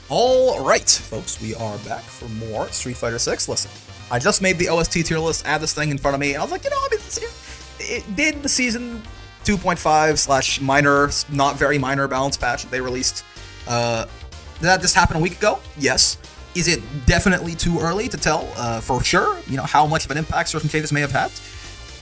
All right, folks, we are back for more Street Fighter 6. Listen, I just made the OST tier list, add this thing in front of me, and I was like, I mean, it did the season 2.5 slash minor, not very minor balance patch that they released. Did that just happen a week ago? Yes. Is it definitely too early to tell for sure, how much of an impact certain changes may have had?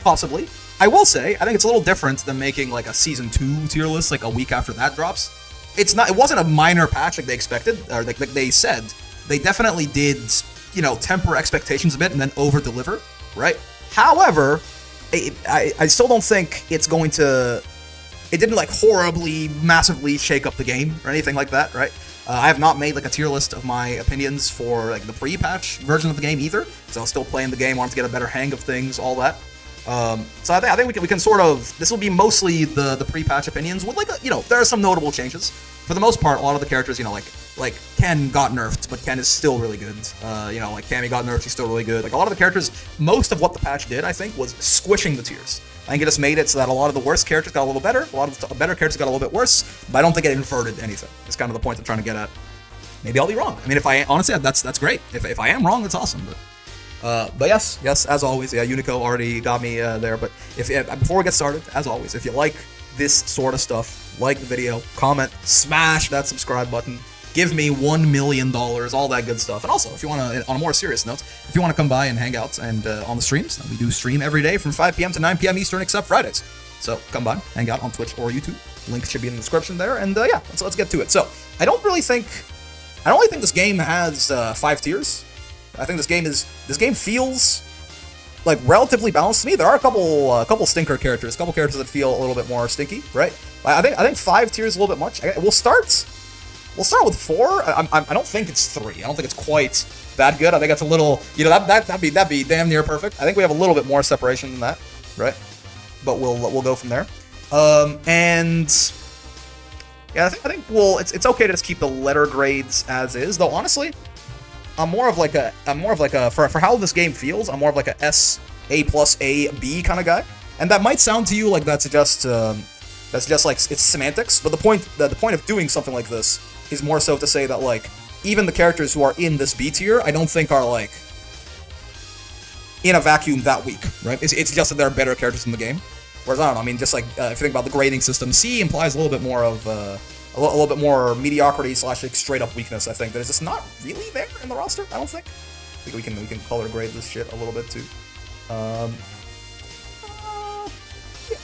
Possibly. I will say, I think it's a little different than making like a season 2 tier list like a week after that drops. It wasn't a minor patch like they expected, or like they said. They definitely did, temper expectations a bit and then over-deliver, right? However, I still don't think it's going to... It didn't, like, horribly, massively shake up the game or anything like that, right? I have not made, like, a tier list of my opinions for, like, the pre-patch version of the game either, because I was still playing the game, wanted to get a better hang of things, all that. So I think we can sort of... This will be mostly the pre-patch opinions with, like, there are some notable changes. For the most part, a lot of the characters, like Ken got nerfed, but Ken is still really good. Like Cammy got nerfed, she's still really good. Like a lot of the characters, most of what the patch did, I think, was squishing the tiers. I think it just made it so that a lot of the worst characters got a little better, a lot of the better characters got a little bit worse, but I don't think it inverted anything. It's kind of the point I'm trying to get at. Maybe I'll be wrong. I mean, honestly, that's great. If I am wrong, that's awesome. But yes, as always, yeah, Unico already got me there. But before we get started, as always, if you like this sort of stuff, like the video, comment, smash that subscribe button, give me $1 million, all that good stuff. And also, if you want to, on a more serious note, if you want to come by and hang out and on the streams, we do stream every day from 5 p.m. to 9 p.m. Eastern, except Fridays. So come by, hang out on Twitch or YouTube. Link should be in the description there. And yeah, let's get to it. So I don't really think this game has 5 tiers. I think this game feels like relatively balanced to me. There are a couple stinker characters, a couple characters that feel a little bit more stinky, right? I think 5 tiers is a little bit much. We'll start with 4. I don't think it's 3. I don't think it's quite that good. I think that's a little, that'd be damn near perfect. I think we have a little bit more separation than that, right? But we'll go from there. And yeah, I think it's okay to just keep the letter grades as is. Though honestly, I'm more of like a for how this game feels, I'm more of like a S, A+, A, B kind of guy. And that might sound to you like that's just like it's semantics, but the point of doing something like this is more so to say that like even the characters who are in this B tier, I don't think are like in a vacuum that weak, right? It's just that there are better characters in the game. Whereas I don't know, I mean, just like if you think about the grading system, C implies a little bit more of a little bit more mediocrity / like straight up weakness. I think that is just not really there in the roster. I don't think. I think we can color grade this shit a little bit too. Yeah,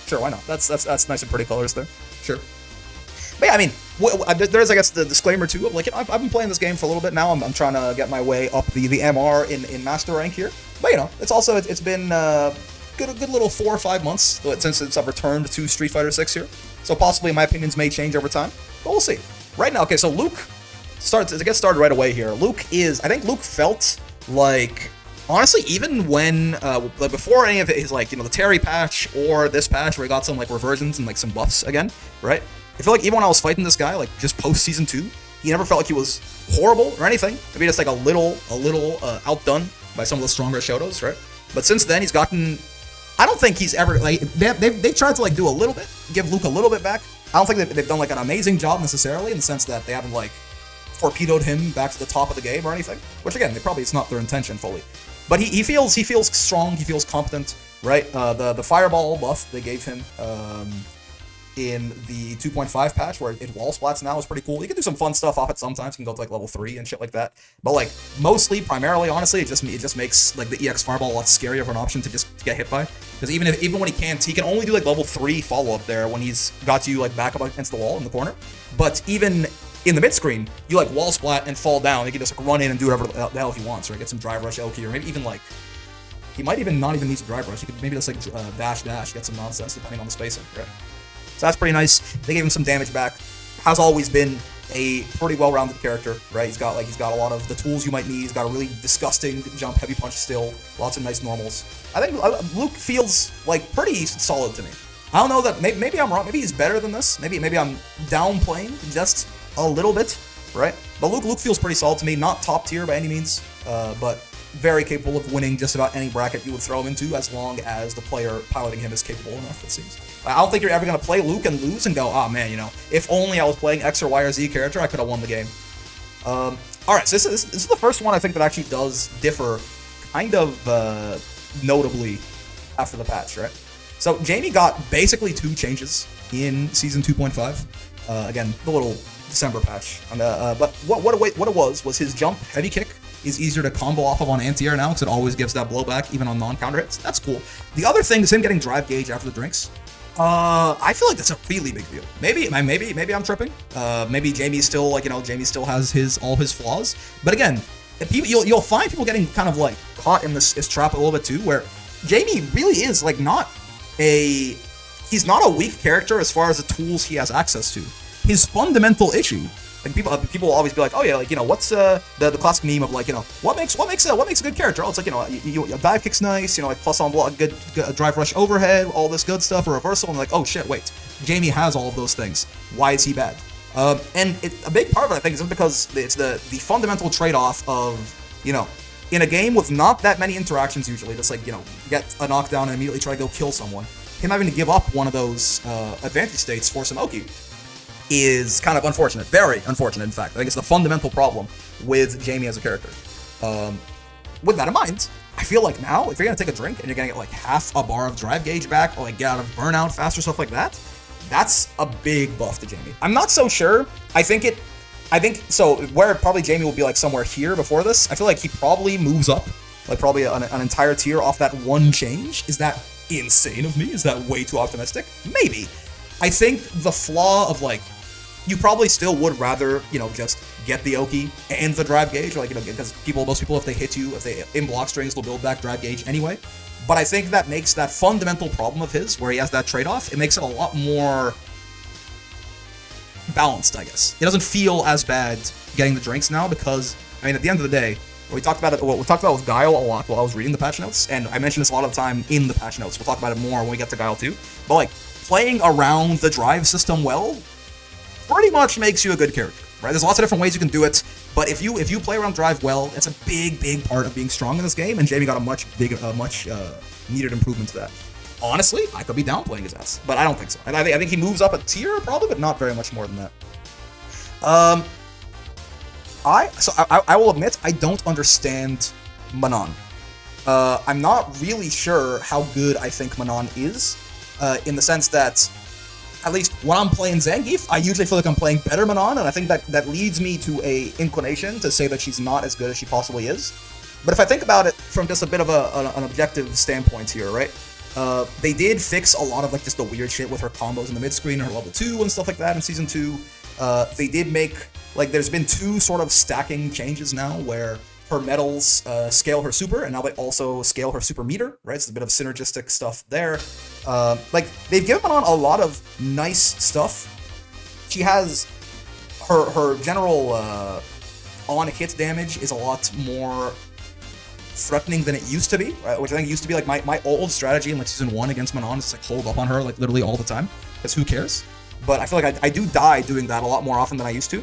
sure, why not? That's nice and pretty colors there. Sure. But yeah, I mean, there's I guess the disclaimer too of like I've been playing this game for a little bit now. I'm trying to get my way up the MR in master rank here. But it's been good little 4 or 5 months since I've returned to Street Fighter 6 here. So possibly my opinions may change over time, but we'll see. Right now, okay, so Luke to get started right away here. I think Luke felt like, honestly, even when, before any of his, like, the Terry patch or this patch where he got some, like, reversions and, like, some buffs again, right? I feel like even when I was fighting this guy, like, just post-Season 2, he never felt like he was horrible or anything. Maybe just, like, a little outdone by some of the stronger Shotos, right? But since then, he's gotten... I don't think he's ever, like, they tried to, like, do a little bit, give Luke a little bit back. I don't think they've done, like, an amazing job necessarily in the sense that they haven't, like, torpedoed him back to the top of the game or anything. Which, again, it's not their intention fully. But he feels strong, he feels competent, right? The fireball buff they gave him in the 2.5 patch where it wall splats now is pretty cool. You can do some fun stuff off it sometimes. You can go to like level 3 and shit like that. But like primarily, honestly, it just makes like the EX fireball a lot scarier of an option to just get hit by. Because even when he can only do like level 3 follow up there when he's got you like back up against the wall in the corner. But even in the mid screen, you like wall splat and fall down. You can just like run in and do whatever the hell he wants, or get some drive rush LK, or maybe even like he might even not even need to drive rush. He could maybe just like dash, get some nonsense depending on the spacing, right? So that's pretty nice. They gave him some damage back. Has always been a pretty well-rounded character, right? He's got a lot of the tools you might need. He's got a really disgusting jump, heavy punch still. Lots of nice normals. I think Luke feels like pretty solid to me. I don't know that maybe I'm wrong. Maybe he's better than this. Maybe I'm downplaying just a little bit, right? But Luke feels pretty solid to me. Not top tier by any means, but very capable of winning just about any bracket you would throw him into, as long as the player piloting him is capable enough, it seems. I don't think you're ever going to play Luke and lose and go, oh man, if only I was playing X or Y or Z character, I could have won the game. All right, so this is the first one I think that actually does differ kind of notably after the patch, right? So Jaime got basically 2 changes in Season 2.5. Again, the little December patch. But what it was his jump heavy kick is easier to combo off of on anti-air now because it always gives that blowback even on non-counter hits. That's cool. The other thing is him getting drive gauge after the drinks. I feel like that's a really big deal. Maybe I'm tripping. Maybe Jaime's still like, Jaime still has all his flaws. But again, you'll find people getting kind of like caught in this trap a little bit too, where Jaime really is like he's not a weak character as far as the tools he has access to. His fundamental issue, like people will always be like, oh yeah, like what's the classic meme of like what makes a good character? Oh, it's like your dive kick's nice, like plus on block, good drive rush overhead, all this good stuff, a reversal, and like oh shit, wait, Jaime has all of those things. Why is he bad? And a big part of it, I think, is because it's the fundamental trade-off of in a game with not that many interactions usually, just like get a knockdown and immediately try to go kill someone. Him having to give up one of those advantage states for some Oki is kind of unfortunate. Very unfortunate, in fact. I think it's the fundamental problem with Jaime as a character. With that in mind, I feel like now, if you're going to take a drink and you're going to get like half a bar of drive gauge back or like get out of burnout faster, stuff like that, that's a big buff to Jaime. I'm not so sure. I think so where probably Jaime will be like somewhere here before this, I feel like he probably moves up, like probably an entire tier off that one change. Is that insane of me? Is that way too optimistic? Maybe. I think the flaw of like, you probably still would rather, just get the Oki and the drive gauge, like, because most people, if they hit you, if they in block strings, they'll build back drive gauge anyway. But I think that makes that fundamental problem of his, where he has that trade-off, it makes it a lot more balanced, I guess. It doesn't feel as bad getting the drinks now because, at the end of the day, we talked about with Guile a lot while I was reading the patch notes, and I mentioned this a lot of the time in the patch notes. We'll talk about it more when we get to Guile too. But like, playing around the drive system well pretty much makes you a good character, right? There's lots of different ways you can do it, but if you play around drive well, it's a big part of being strong in this game, and Jaime got a much needed improvement to that. Honestly, I could be downplaying his ass, but I don't think so. I think he moves up a tier probably, but not very much more than that. I will admit I don't understand Manon. I'm not really sure how good I think Manon is, in the sense that, at least when I'm playing Zangief, I usually feel like I'm playing better Manon, and I think that leads me to a inclination to say that she's not as good as she possibly is. But if I think about it from just a bit of an objective standpoint here, right? They did fix a lot of like just the weird shit with her combos in the mid screen, her level 2 and stuff like that in Season 2. They did make, like, there's been 2 sort of stacking changes now where her medals scale her super, and now they also scale her super meter, right? It's a bit of synergistic stuff there. Like, they've given Manon a lot of nice stuff. She has her general on-hit damage is a lot more threatening than it used to be, right? Which I think used to be like my old strategy in like Season 1 against Manon is like hold up on her like literally all the time, because who cares? But I feel like I do die doing that a lot more often than I used to.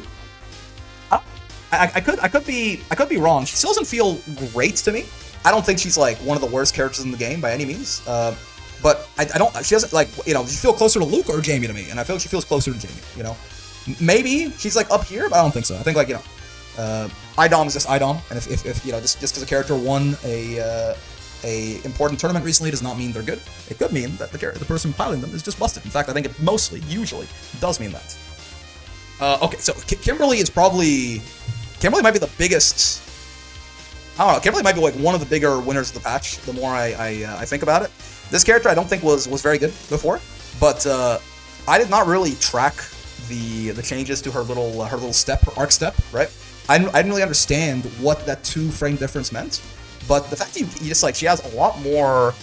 I could be wrong. She still doesn't feel great to me. I don't think she's like one of the worst characters in the game by any means. But I don't. She doesn't like she feel closer to Luke or Jaime to me, and I feel like she feels closer to Jaime. Maybe she's like up here, but I don't think so. I think like IDOM is just IDOM, and if just because a character won a important tournament recently does not mean they're good. It could mean that the person piloting them is just busted. In fact, I think it usually does mean that. Okay, so Kimberly might be the biggest. I don't know. Kimberly might be like one of the bigger winners of the patch. The more I think about it, this character I don't think was very good before, but I did not really track the changes to her little arc step, right? I didn't really understand what that 2 frame difference meant, but the fact that you just like she has a lot more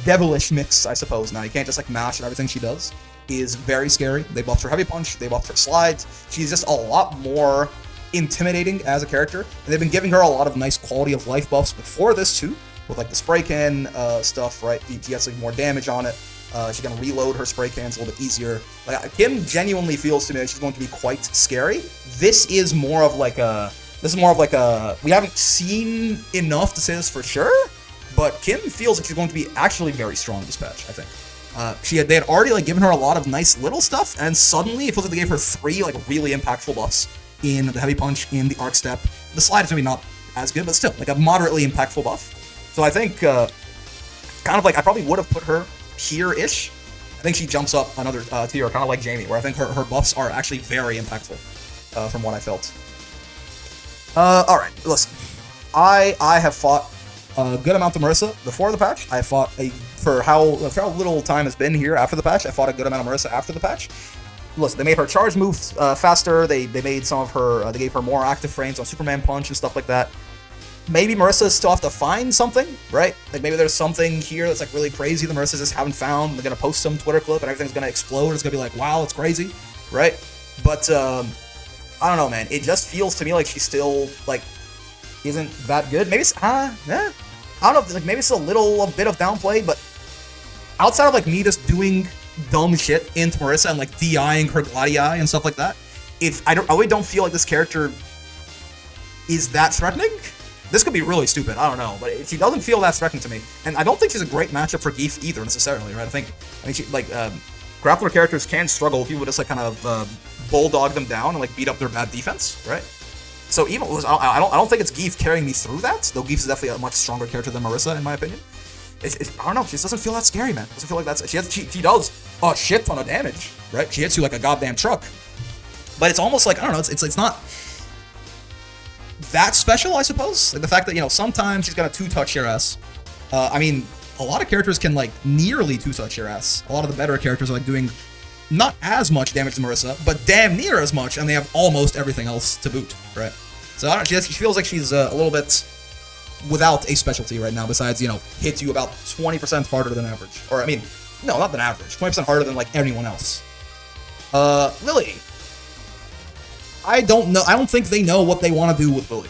devilish mix, I suppose. Now you can't just like mash and everything she does is very scary. They buffed her heavy punch, they buffed her slides. She's just a lot more intimidating as a character, and they've been giving her a lot of nice quality of life buffs before this too, with like the spray can stuff, right? She gets like more damage on it. She can reload her spray cans a little bit easier. Like Kim genuinely feels to me that she's going to be quite scary. This is more of like a. We haven't seen enough to say this for sure, but Kim feels like she's going to be actually very strong this patch, I think. They had already like given her a lot of nice little stuff, and suddenly it feels like they gave her 3 like really impactful buffs. in the heavy punch, in the arc step. The slide is maybe not as good, but still, like a moderately impactful buff. So I think, kind of like, I probably would have put her here-ish. I think she jumps up another tier, kind of like Jaime, where I think her buffs are actually very impactful, from what I felt. Alright, listen. I have fought a good amount of Marisa before the patch. I fought for how little time has been here after the patch, I fought a good amount of Marisa after the patch. Listen, they made her charge moves faster, they made some of her, they gave her more active frames on Superman Punch and stuff like that. Maybe Marisa still have to find something, right? Like maybe there's something here that's like really crazy that Marisa just haven't found. They're gonna post some Twitter clip and everything's gonna explode. It's gonna be like, wow, it's crazy, right? But I don't know, man. It just feels to me like she still like isn't that good. Maybe it's I don't know. Like maybe it's a bit of downplay, but outside of like me just doing dumb shit into Marisa and like DIing her Gladi and stuff like that, I really don't feel like this character is that threatening. This could be really stupid, I don't know, but she doesn't feel that threatening to me. And I don't think she's a great matchup for Geef either, necessarily, right? I think she, like, grappler characters can struggle if people just, like, kind of bulldog them down and, like, beat up their bad defense, right? So even, I don't think it's Geef carrying me through that, though Geef is definitely a much stronger character than Marisa, in my opinion. I don't know, she just doesn't feel that scary, man. Doesn't feel like that's, she does a shit ton of damage, right? She hits you like a goddamn truck. But it's almost like, I don't know, it's not that special, I suppose. Like the fact that, you know, sometimes she's gonna two-touch your ass. I mean, a lot of characters can, like, nearly two-touch your ass. A lot of the better characters are, like, doing not as much damage to Marisa, but damn near as much, and they have almost everything else to boot, right? So, I don't know, she feels like she's a little bit without a specialty right now, besides, you know, hits you about 20% harder than average. Or, I mean, no, not than average. 20% harder than, like, anyone else. Lily. I don't know. I don't think they know what they want to do with Lily.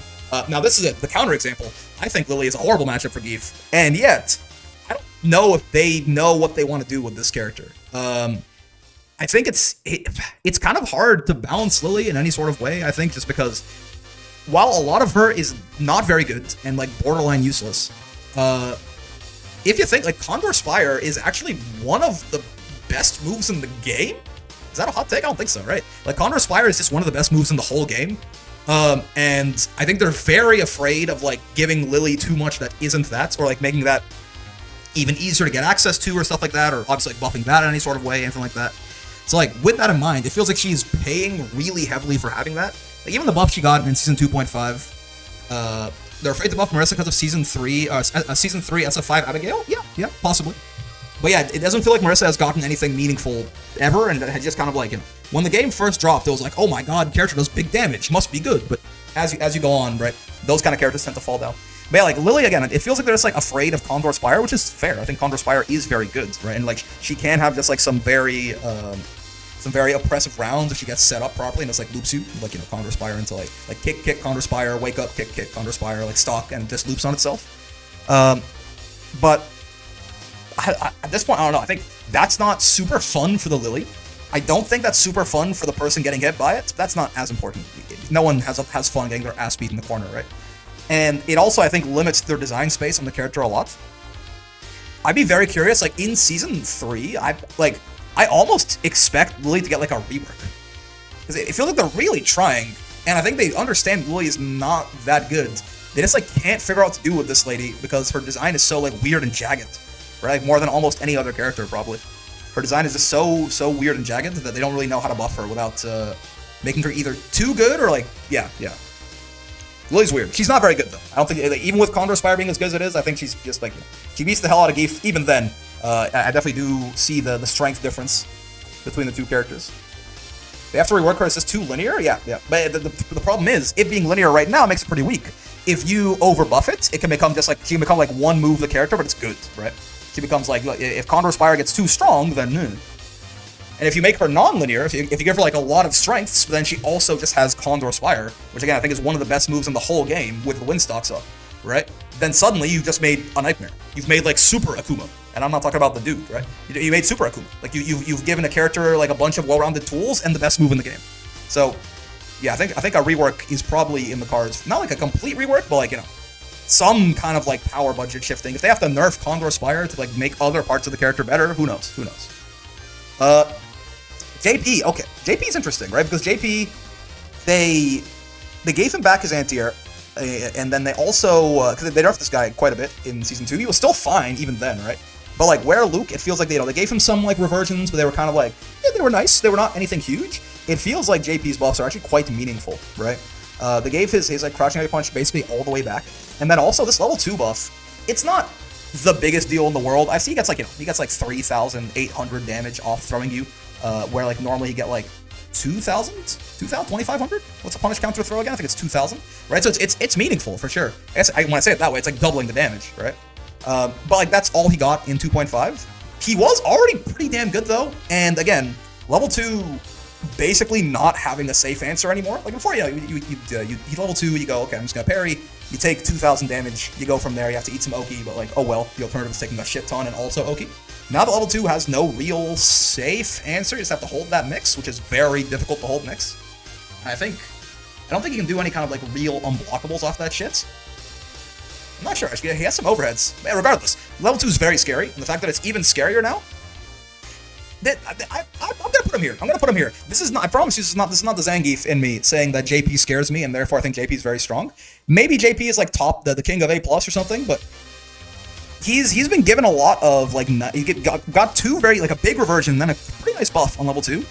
Now, this is the counterexample. I think Lily is a horrible matchup for Geef, and yet, I don't know if they know what they want to do with this character. I think it's kind of hard to balance Lily in any sort of way, I think, just because while a lot of her is not very good and, like, borderline useless, if you think, like, Condor Spire is actually one of the best moves in the game? Is that a hot take? I don't think so, right? Like, Condor Spire is just one of the best moves in the whole game. And I think they're very afraid of, like, giving Lily too much that isn't that, or, like, making that even easier to get access to or stuff like that, or obviously, like, buffing that in any sort of way, anything like that. So, like, with that in mind, it feels like she's paying really heavily for having that. Like, even the buff she got in Season 2.5, they're afraid to buff Marisa because of Season 3, Season 3 SF5 Abigail? Yeah, possibly. But yeah, it doesn't feel like Marisa has gotten anything meaningful ever, and it had just kind of like, you know, when the game first dropped, it was like, oh my god, character does big damage, must be good. But as you go on, right, those kind of characters tend to fall down. But yeah, like Lily, again, it feels like they're just like afraid of Condor Spire, which is fair. I think Condor Spire is very good, right? And like she can have just like some very oppressive rounds if she gets set up properly and just like loops you, like, you know, Condor Spire into like kick Condor Spire, wake up, kick Condor Spire, like stock, and just loops on itself. But at this point, I don't know. I think that's not super fun for the Lily. I don't think that's super fun for the person getting hit by it. That's not as important. No one has fun getting their ass beat in the corner, right? And it also, I think, limits their design space on the character a lot. I'd be very curious, like, in Season 3, I almost expect Lily to get, like, a rework. Because it feels like they're really trying, and I think they understand Lily is not that good. They just, like, can't figure out what to do with this lady because her design is so, like, weird and jagged. Right? More than almost any other character, probably. Her design is just so weird and jagged that they don't really know how to buff her without making her either too good or, like, yeah. Lily's weird. She's not very good, though. I don't think, like, even with Condor Spire being as good as it is, I think she's just, like, she beats the hell out of Geef. Even then, I definitely do see the strength difference between the two characters. They have to rework her. Is this too linear? Yeah. But the problem is, it being linear right now makes it pretty weak. If you overbuff it, it can become just, like, she can become, like, one move the character, but it's good, right? She becomes like, if Condor Spire gets too strong, then And if you make her non-linear, if you give her like a lot of strengths, then she also just has Condor Spire, which again I think is one of the best moves in the whole game with the wind stocks up, right? Then suddenly you just made a nightmare. You've made like Super Akuma, and I'm not talking about the dude, right? You made Super Akuma. Like you've given a character like a bunch of well-rounded tools and the best move in the game. So yeah, I think a rework is probably in the cards. Not like a complete rework, but like, you know, some kind of like power budget shifting. If they have to nerf Condor Spire to like make other parts of the character better, who knows? JP, okay. JP is interesting, right? Because JP they gave him back his anti-air, and then they also, because they nerfed this guy quite a bit in Season 2, he was still fine even then, right? But like, where Luke, it feels like they gave him some like reversions, but they were kind of like, yeah, they were nice, they were not anything huge. It feels like JP's buffs are actually quite meaningful, right? They gave his like crouching heavy punch basically all the way back, and then also this level 2 buff, it's not the biggest deal in the world. I see he gets like, he gets like 3,800 damage off throwing you, where like normally he get like 2,000, 2,500. What's a punish counter throw again? I think it's 2,000, right? So it's meaningful for sure. When I say it that way, it's like doubling the damage, right? But like that's all he got in 2.5. He was already pretty damn good though, and again, level 2 basically not having a safe answer anymore. Like before, you level 2, you go, okay, I'm just gonna parry. You take 2,000 damage, you go from there. You have to eat some Oki, but like, oh well, the alternative is taking a shit ton and also Oki. Now that level 2 has no real safe answer, you just have to hold that mix, which is very difficult to hold mix. I don't think you can do any kind of like real unblockables off that shit. I'm not sure. He has some overheads. But regardless, level 2 is very scary, and the fact that it's even scarier now, I'm gonna put him here. I'm gonna put him here. This is not. I promise you, this is not the Zangief in me saying that JP scares me, and therefore I think JP is very strong. Maybe JP is like the king of A+ or something, but he's been given a lot of like he got two very like a big reversion, and then a pretty nice buff on level 2,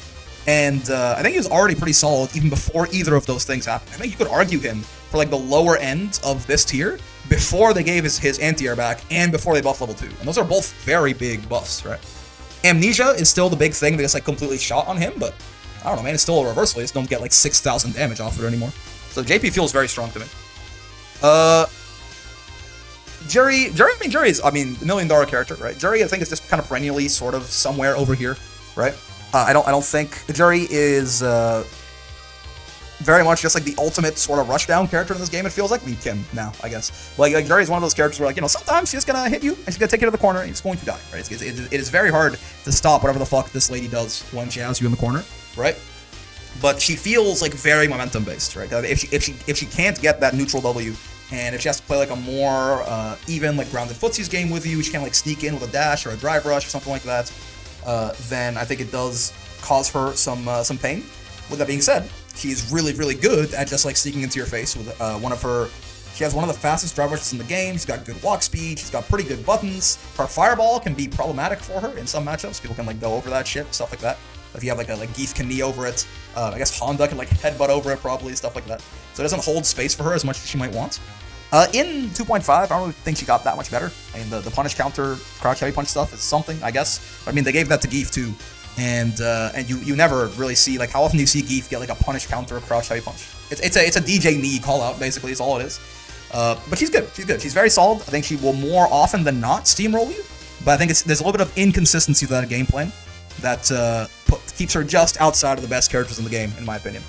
and I think he was already pretty solid even before either of those things happened. I think you could argue him for like the lower end of this tier before they gave his anti-air back and before they buffed level 2, and those are both very big buffs, right? Amnesia is still the big thing that gets like completely shot on him, but I don't know, man, it's still a reversal. You just don't get like 6,000 damage off it anymore. So JP feels very strong to me. Juri is, I mean, $1 million character, right? Juri, I think, is just kind of perennially sort of somewhere over here, right? I don't think Juri is very much just like the ultimate sort of rushdown character in this game. It feels like Kim now, I guess. Like Juri is one of those characters where, like, sometimes she's gonna hit you and she's gonna take you to the corner and she's going to die, right? It is very hard to stop whatever the fuck this lady does when she has you in the corner, right? But she feels like very momentum based, right? If she can't get that neutral W, and if she has to play like a more even like grounded footsies game with you, she can like sneak in with a dash or a drive rush or something like that, then I think it does cause her some pain. With that being said, she's really, really good at just like sneaking into your face with she has one of the fastest drive rushes in the game. She's got good walk speed. She's got pretty good buttons. Her fireball can be problematic for her in some matchups. People can like go over that shit, stuff like that. If you have like a Geef can knee over it, I guess Honda can like headbutt over it probably, stuff like that. So it doesn't hold space for her as much as she might want. In 2.5, I don't really think she got that much better. I mean, the punish counter, crouch heavy punch stuff is something, I guess. But, I mean, they gave that to Geef too. And you never really see, like, how often do you see Geef get like a punish counter, crouch heavy punch? It's a Deejay knee call out, basically, is all it is. But she's good. She's good. She's very solid. I think she will more often than not steamroll you. But I think there's a little bit of inconsistency to that game plan that keeps her just outside of the best characters in the game, in my opinion.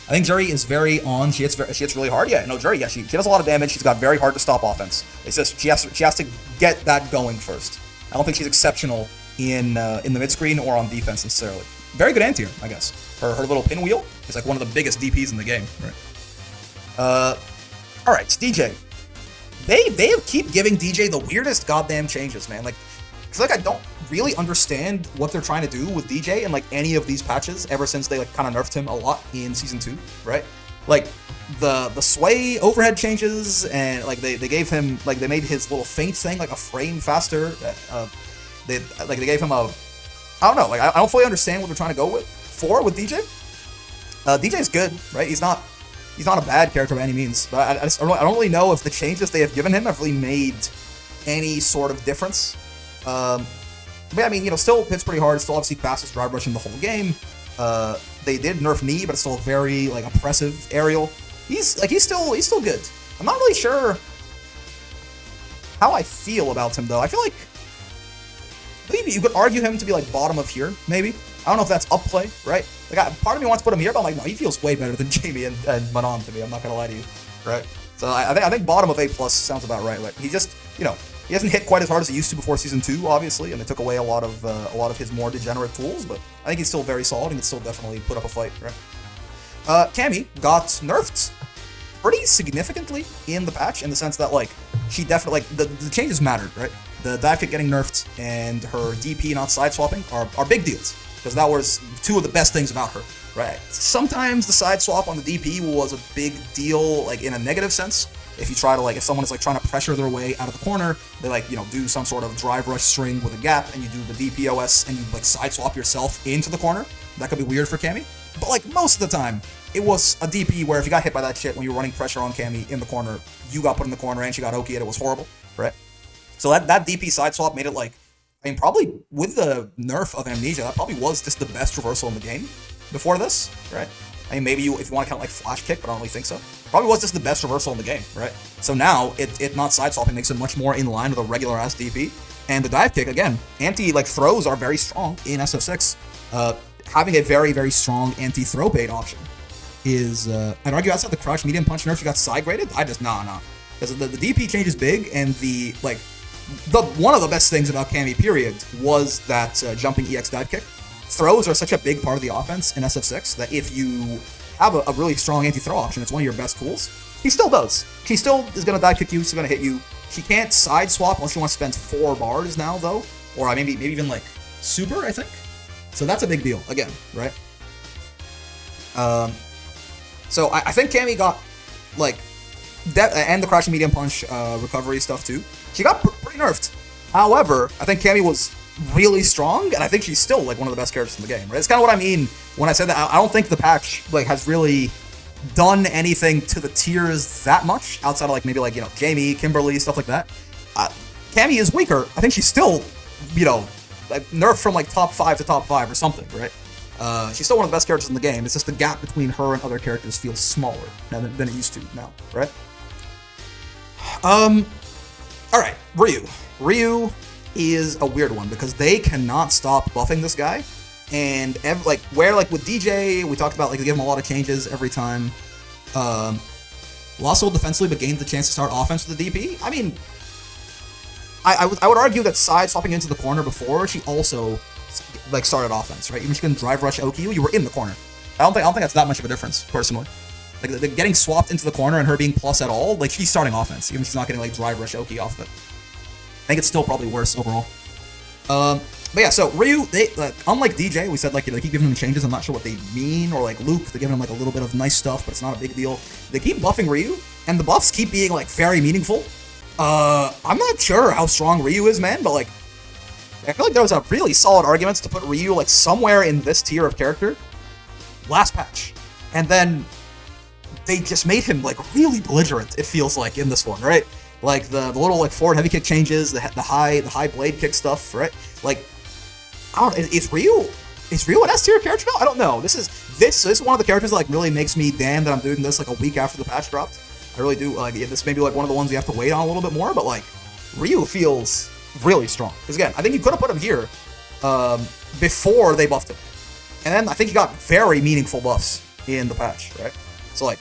I think Juri is very on. She hits really hard. Yeah, no, Juri, yeah, she does a lot of damage. She's got very hard to stop offense. It's just she has to get that going first. I don't think she's exceptional in the mid screen or on defense necessarily. Very good anti-air, I guess. Her little pinwheel is like one of the biggest DPs in the game. Right. All right, Deejay. They keep giving Deejay the weirdest goddamn changes, man. Like, I feel like I don't really understand what they're trying to do with Deejay in like any of these patches ever since they like kind of nerfed him a lot in Season 2, right? Like the sway overhead changes, and like they gave him like they made his little feint thing like a frame faster. They gave him a, I don't know, like I don't fully understand what they're trying to go with Deejay. Deejay's good, right? He's not a bad character by any means, but I don't really know if the changes they have given him have really made any sort of difference. But yeah, I mean, still hits pretty hard. Still obviously fastest drive rush in the whole game. They did nerf knee, but it's still very like oppressive aerial. He's still good. I'm not really sure how I feel about him though. I feel like maybe you could argue him to be like bottom of here, maybe. I don't know if that's up play, right? Like part of me wants to put him here, but I'm like, no, he feels way better than Jaime and Manon to me. I'm not gonna lie to you, right? So I think bottom of A+ sounds about right. Like he just, he hasn't hit quite as hard as he used to before Season 2, obviously, and they took away a lot of his more degenerate tools, but I think he's still very solid and can still definitely put up a fight, right? Cammy got nerfed pretty significantly in the patch, in the sense that, like, she definitely, like, the changes mattered, right? The dive kick getting nerfed and her DP not side swapping are big deals. because that was two of the best things about her, right? Sometimes the side swap on the DP was a big deal, like in a negative sense. If you try to if someone is trying to pressure their way out of the corner, they do some sort of drive rush string with a gap, and you do the DPOS, and you side swap yourself into the corner. That could be weird for Cammy. But most of the time, it was a DP where if you got hit by that shit when you were running pressure on Cammy in the corner, you got put in the corner and she got Oki'd. It was horrible, right? So that DP side swap made it probably with the nerf of Amnesia, that probably was just the best reversal in the game before this, right? Maybe if you want to count flash kick, but I don't really think so. Probably was just the best reversal in the game, right? So now it not side swapping makes it much more in line with a regular ass DP. And the dive kick, again, anti throws are very strong in SF6. Having a very, very strong anti-throw bait option is, I'd argue outside the crouch medium punch nerf, you got side graded. I just, nah. Because the DP change is big, and one of the best things about Cammy, period, was that jumping EX dive kick. Throws are such a big part of the offense in SF6 that if you have a really strong anti-throw option, it's one of your best tools. He still does. He still is going to dive kick you, he's going to hit you. He can't side swap unless you want to spend 4 bars now, though. Or maybe even super, I think. So that's a big deal, again, right? So I think Cammy got, and the crouching medium punch recovery stuff too. She got pretty nerfed. However, I think Cammy was really strong, and I think she's still one of the best characters in the game, right? It's kind of what I mean when I said that. I don't think the patch has really done anything to the tiers that much outside of maybe Jaime, Kimberly, stuff like that. Cammy is weaker. I think she's still, nerfed from top 5 to top 5 or something, right? She's still one of the best characters in the game. It's just the gap between her and other characters feels smaller than it used to now, right? Alright, Ryu is a weird one because they cannot stop buffing this guy. And with Deejay, we talked about they give him a lot of changes every time. Lost hold defensively but gained the chance to start offense with the DP. I mean, I would argue that side swapping into the corner before she also started offense, right? Even if she can drive rush Oki, you were in the corner. I don't think that's that much of a difference, personally. Getting swapped into the corner and her being plus at all, she's starting offense, even if she's not getting drive rush Oki off of it. I think it's still probably worse overall. But yeah, so Ryu, they unlike Deejay, we said they keep giving him changes. I'm not sure what they mean, or Luke, they're giving him a little bit of nice stuff, but it's not a big deal. They keep buffing Ryu, and the buffs keep being very meaningful. I'm not sure how strong Ryu is, man, but I feel there was a really solid arguments to put Ryu somewhere in this tier of character last patch, and then they just made him really belligerent. It feels in this one, right? The little forward heavy kick changes, the high blade kick stuff, right? I don't know, is Ryu an S tier character now? I don't know. This is one of the characters that really makes me damn that I'm doing this a week after the patch dropped. I really do. This may be one of the ones you have to wait on a little bit more, but Ryu feels really strong. Because again, I think you could have put him here before they buffed him. And then I think he got very meaningful buffs in the patch, right? So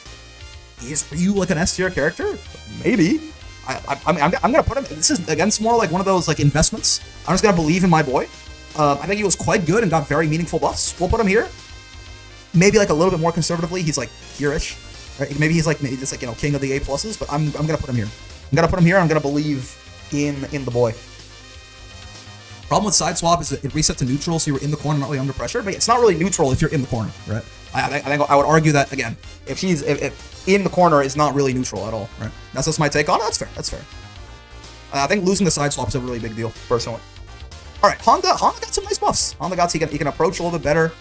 is Ryu an S tier character? Maybe. I'm gonna put him. This is again more one of those investments. I'm just gonna believe in my boy. I think he was quite good and got very meaningful buffs. We'll put him here. Maybe a little bit more conservatively, he's here-ish. Right? Maybe he's maybe just king of the A pluses. But I'm gonna put him here. I'm gonna believe in the boy. Problem with side swap is that it reset to neutral, so you were in the corner, not really under pressure. But it's not really neutral if you're in the corner, right? I think I would argue that again. If she's in the corner is not really neutral at all, right? That's just my take on it. That's fair. I think losing the side swap is a really big deal, personally. All right, Honda got some nice buffs. Honda got he can approach a little bit better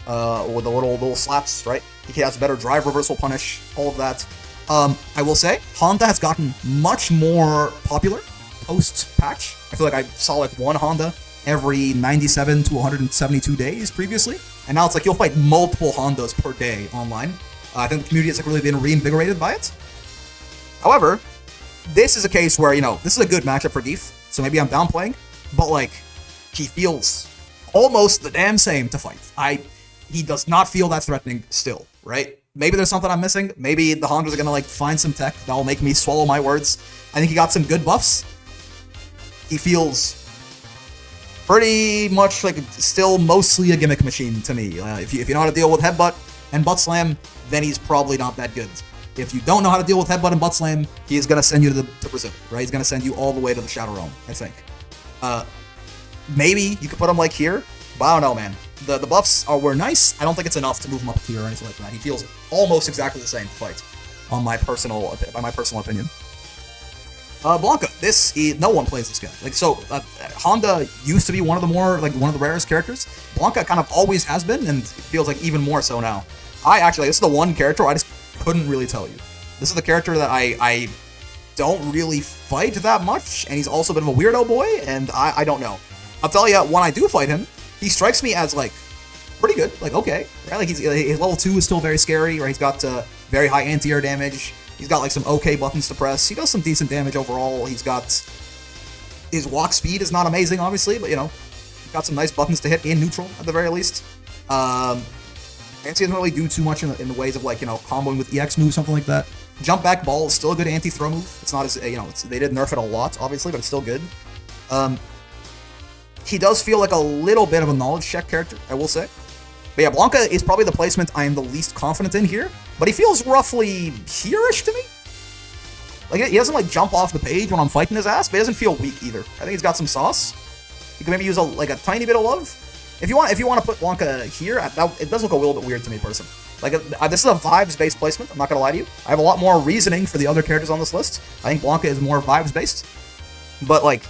with the little slaps, right? He has better drive reversal punish, all of that. I will say Honda has gotten much more popular post patch. I feel I saw one Honda every 97 to 172 days previously, and now it's you'll fight multiple Hondas per day online. I think the community has really been reinvigorated by it. However, this is a case where this is a good matchup for Geef, so maybe I'm downplaying, but he feels almost the damn same to fight. He does not feel that threatening still, right? Maybe there's something I'm missing. Maybe the Hondas are gonna find some tech that'll make me swallow my words. I think he got some good buffs. He feels pretty much still mostly a gimmick machine to me. If you know how to deal with headbutt and butt slam, then he's probably not that good. If you don't know how to deal with headbutt and butt slam, he's gonna send you to Brazil, right? He's gonna send you all the way to the Shadow Realm, I think. Maybe you could put him here. But I don't know, man. The buffs were nice. I don't think it's enough to move him up a tier or anything like that. He feels almost exactly the same to fight, by my personal opinion. Blanka. No one plays this guy. Like, so, Honda used to be one of the rarest characters. Blanka kind of always has been, and it feels like even more so now. This is the one character I just couldn't really tell you. This is the character that I don't really fight that much, and he's also a bit of a weirdo boy, and I don't know. I'll tell you, when I do fight him, he strikes me as, like, pretty good. Like, okay, right? Like, his level 2 is still very scary, right? He's got very high anti-air damage. He's got, like, some okay buttons to press. He does some decent damage overall. He's got... His walk speed is not amazing, obviously, but, he's got some nice buttons to hit in neutral, at the very least. Anti doesn't really do too much in the ways of, like, comboing with EX moves, something like that. Jump back ball is still a good anti-throw move. It's not as, they did nerf it a lot, obviously, but it's still good. He does feel like a little bit of a knowledge check character, I will say. But yeah, Blanka is probably the placement I am the least confident in here, but he feels roughly here-ish to me. Like, he doesn't, like, jump off the page when I'm fighting his ass, but he doesn't feel weak either. I think he's got some sauce. You can maybe use, a tiny bit of love. If you want to put Blanka here, it does look a little bit weird to me, personally. Like, this is a vibes-based placement, I'm not gonna lie to you. I have a lot more reasoning for the other characters on this list. I think Blanka is more vibes-based. But, like,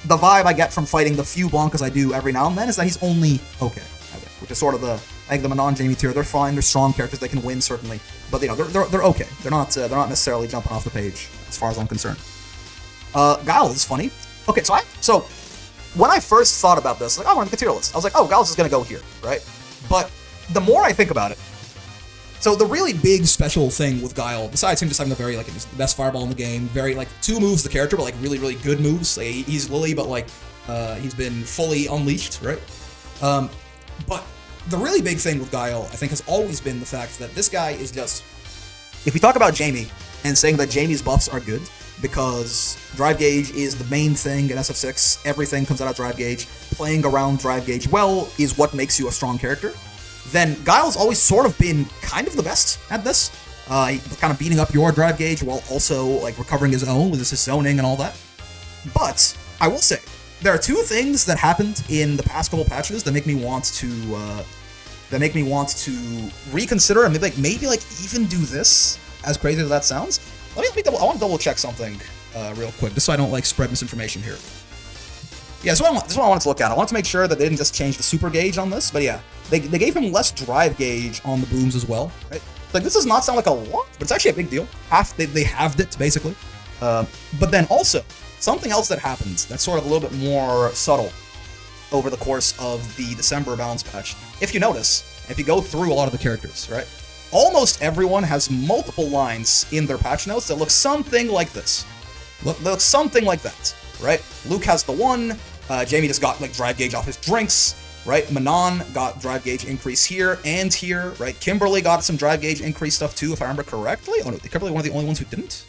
the vibe I get from fighting the few Blankas I do every now and then is that he's only okay, I think, which is sort of I think the Manon Jaime tier. They're fine, they're strong characters, they can win, certainly. But, they're okay. They're not necessarily jumping off the page, as far as I'm concerned. Guile is funny. Okay, so when I first thought about this, like, I want to make a tier list. I was like, oh, Guile's is gonna go here, right? But the more I think about it, so the really big special thing with Guile, besides him just having the best fireball in the game, two moves the character, but like really, really good moves. Like, he's Lily, but like he's been fully unleashed, right? But the really big thing with Guile, I think, has always been the fact that this guy is just... If we talk about Jaime and saying that Jaime's buffs are good, because drive gauge is the main thing in SF6, everything comes out of drive gauge, playing around drive gauge well is what makes you a strong character, then Guile's always sort of been kind of the best at this. Kind of beating up your drive gauge while also like recovering his own with his zoning and all that. But I will say, there are two things that happened in the past couple patches that make me want to reconsider and maybe even do this, as crazy as that sounds. I want to double check something real quick, just so I don't like spread misinformation here. Yeah, this is what I wanted to look at. I wanted to make sure that they didn't just change the super gauge on this, but yeah, they gave him less drive gauge on the booms as well, right? Like, this does not sound like a lot, but it's actually a big deal. They halved it, basically. But then also, something else that happens that's sort of a little bit more subtle over the course of the December balance patch. If you notice, if you go through a lot of the characters, right? Almost everyone has multiple lines in their patch notes that look something like this. Look something like that, right? Luke has the one, Jaime just got, like, drive gauge off his drinks, right? Manon got drive gauge increase here and here, right? Kimberly got some drive gauge increase stuff too, if I remember correctly. Oh no, Kimberly one of the only ones who didn't?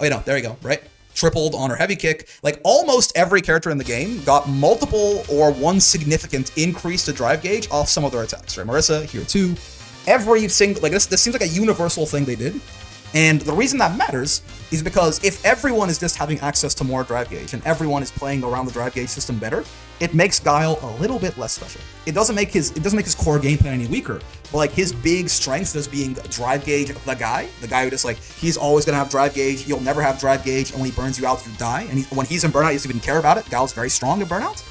Oh, yeah, no, there you go, right? Tripled on her heavy kick. Like, almost every character in the game got multiple or one significant increase to drive gauge off some of their attacks, right? Marisa, here too. Every single, like, this seems like a universal thing they did. And the reason that matters is because if everyone is just having access to more drive gauge and everyone is playing around the drive gauge system better, it makes Guile a little bit less special. It doesn't make his core gameplay any weaker, but like his big strength as being drive gauge, the guy who just like, he's always gonna have drive gauge, you'll never have drive gauge, and when he burns you out, you die. And when he's in burnout, he doesn't even care about it. Guile's very strong in burnout.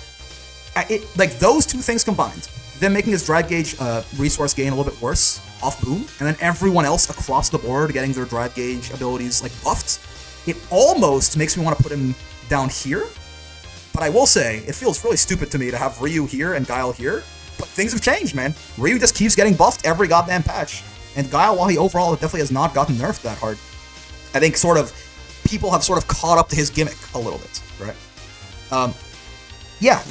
Like those two things combined, then making his drive gauge resource gain a little bit worse off boom, and then everyone else across the board getting their drive gauge abilities like buffed, it almost makes me want to put him down here. But I will say, it feels really stupid to me to have Ryu here and Guile here, but things have changed, man. Ryu just keeps getting buffed every goddamn patch, and Guile, while he overall definitely has not gotten nerfed that hard, I think people have sort of caught up to his gimmick a little bit, right? Yeah,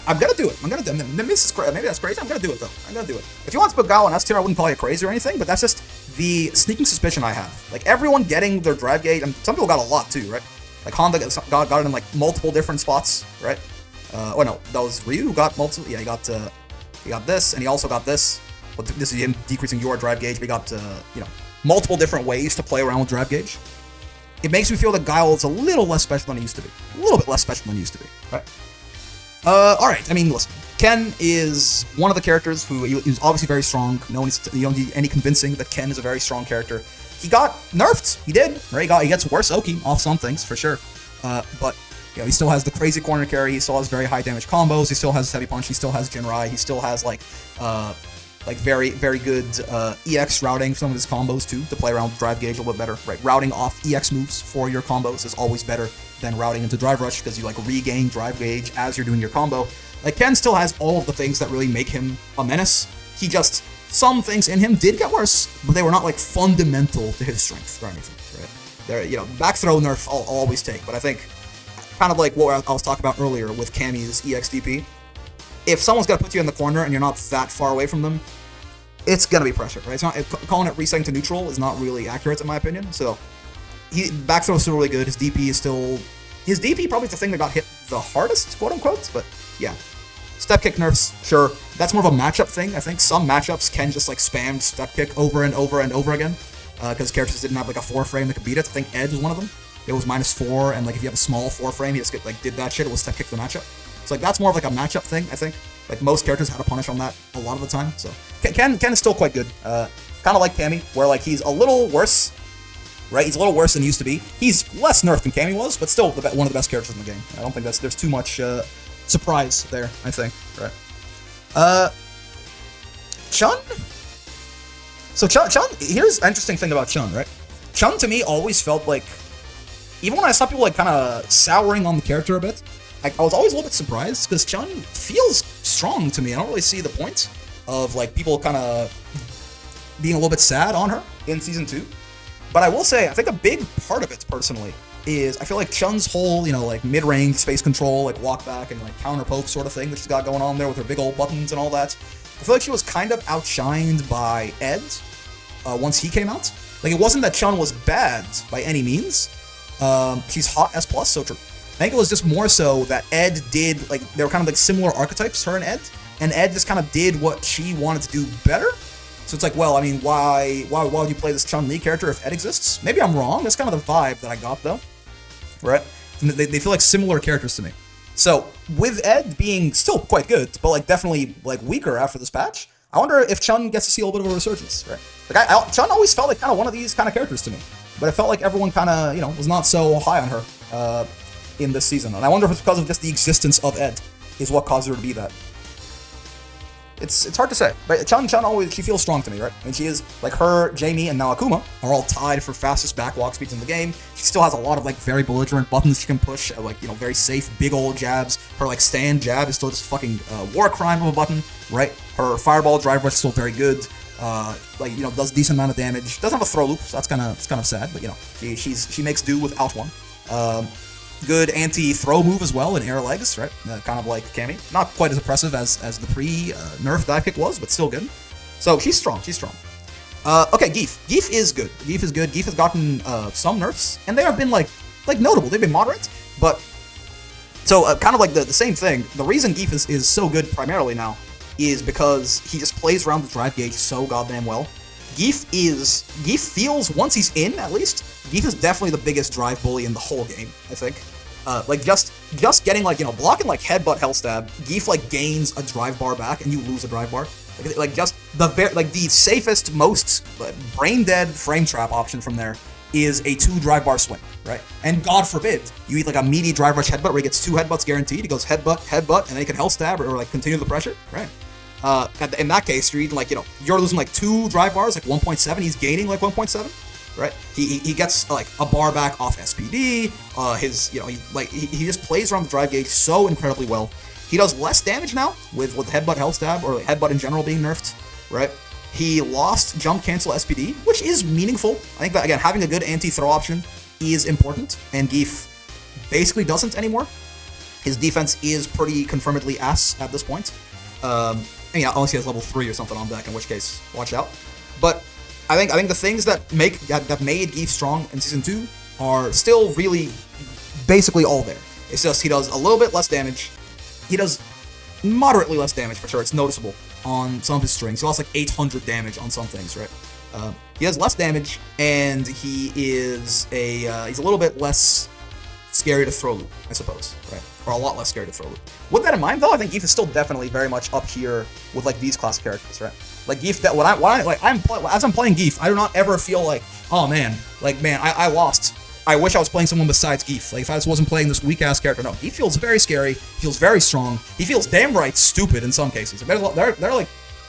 I'm gonna do it. Maybe that's crazy. I'm gonna do it, though. I'm gonna do it. If you want to put Guile on S tier, I wouldn't call you crazy or anything, but that's just the sneaking suspicion I have. Like, everyone getting their drive gauge, and some people got a lot, too, right? Like, Honda got it in, like, multiple different spots, right? Oh, no, that was Ryu who got multiple. Yeah, he got this, and he also got this. Well, this is him decreasing your drive gauge. We got, multiple different ways to play around with drive gauge. It makes me feel that Guile is a little less special than he used to be. A little bit less special than he used to be, right? Alright, I mean, listen. Ken is one of the characters who is obviously very strong. You don't need any convincing that Ken is a very strong character. He got nerfed. He did. Right? He gets worse Oki off some things for sure. But he still has the crazy corner carry. He still has very high damage combos. He still has heavy punch. He still has Jinrai. He still has like very, very good EX routing for some of his combos too, to play around drive gauge a little bit better. Right? Routing off EX moves for your combos is always better than routing into drive rush, because you like regain drive gauge as you're doing your combo. Like, Ken still has all of the things that really make him a menace. He just, some things in him did get worse, but they were not like fundamental to his strength or anything, right? There, back throw nerf I'll always take, but I think kind of like what I was talking about earlier with Cammy's EXDP, if someone's gonna put you in the corner and you're not that far away from them, it's gonna be pressure, right? It's not, calling it resetting to neutral is not really accurate in my opinion. So back throw is still really good. His DP probably is the thing that got hit the hardest, quote unquote, but yeah. Step kick nerfs, sure. That's more of a matchup thing, I think. Some matchups can just like spam step kick over and over and over again, because characters didn't have like a 4 frame that could beat it. I think Ed was one of them. It was -4, and like if you have a small 4 frame, he just did that shit. It was step kick the matchup. So like that's more of like a matchup thing, I think. Like most characters had to punish on that a lot of the time. So Ken is still quite good. Kind of like Cammy, where like he's a little worse. Right, he's a little worse than he used to be. He's less nerfed than Cammy was, but still one of the best characters in the game. I don't think there's too much surprise there, I think. Right. Chun? So Chun, here's an interesting thing about Chun, right? Chun to me always felt like, even when I saw people like kind of souring on the character a bit, I was always a little bit surprised, because Chun feels strong to me. I don't really see the point of like people kind of being a little bit sad on her in Season 2. But I will say, I think a big part of it, personally, is I feel like Chun's whole, like mid-range space control, like walk back and like counter poke sort of thing that she's got going on there with her big old buttons and all that. I feel like she was kind of outshined by Ed once he came out. Like, it wasn't that Chun was bad by any means. She's hot S+, so true. I think it was just more so that Ed did, like, they were kind of like similar archetypes, her and Ed just kind of did what she wanted to do better. So it's like, well, I mean, why would you play this Chun Li character if Ed exists? Maybe I'm wrong. That's kind of the vibe that I got, though. Right? They feel like similar characters to me. So, with Ed being still quite good, but like definitely like weaker after this patch, I wonder if Chun gets to see a little bit of a resurgence, right? Like, Chun always felt like kind of one of these kind of characters to me. But it felt like everyone kind of, was not so high on her in this season. And I wonder if it's because of just the existence of Ed is what caused her to be that. It's hard to say, but Chun always, she feels strong to me, right? And she is, like, her, Jaime, and now Akuma are all tied for fastest backwalk speeds in the game. She still has a lot of, like, very belligerent buttons she can push, like, very safe, big old jabs. Her, like, stand jab is still just fucking war crime of a button, right? Her fireball drive rush is still very good. Does a decent amount of damage. Doesn't have a throw loop, so that's kind of sad, but, she makes do without one. Good anti-throw move as well in air legs, right? Kind of like Cammy. Not quite as impressive as the pre-nerf dive kick was, but still good. So she's strong. Okay, Geef. Geef is good. Geef has gotten some nerfs, and they have been like notable. They've been moderate, but so kind of like the same thing. The reason Geef is so good primarily now is because he just plays around the drive gauge so goddamn well. Geef feels, once he's in, at least, Geef is definitely the biggest drive bully in the whole game, I think. Just getting, blocking, headbutt hell stab, Geef, gains a drive bar back, and you lose a drive bar. The safest, most brain-dead frame trap option from there is a 2 drive bar swing, right? And God forbid, you eat, a meaty drive rush headbutt where he gets 2 headbutts guaranteed. He goes headbutt, and then he can hell stab or continue the pressure, right? In that case, you're eating, you're losing 2 drive bars, 1.7. He's gaining 1.7, right? He gets a bar back off SPD. He just plays around the drive gauge so incredibly well. He does less damage now with the headbutt hell stab or headbutt in general being nerfed, right? He lost jump cancel SPD, which is meaningful. I think that again having a good anti-throw option is important, and Geef basically doesn't anymore. His defense is pretty confirmedly ass at this point. Unless he has level 3 or something on deck, in which case, watch out. But I think the things that made Geef strong in Season 2 are still really basically all there. It's just he does a little bit less damage. He does moderately less damage, for sure. It's noticeable on some of his strings. He lost 800 damage on some things, right? He has less damage, and he's a little bit less scary to throw loop, I suppose, right? Or a lot less scary to throw loop. With that in mind, though, I think Geef is still definitely very much up here with like these class characters, right? Like Geef, that as I'm playing Geef, I do not ever feel like, oh man, I lost. I wish I was playing someone besides Geef. Like if I just wasn't playing this weak ass character, no, he feels very scary, feels very strong. He feels damn right stupid in some cases. There are like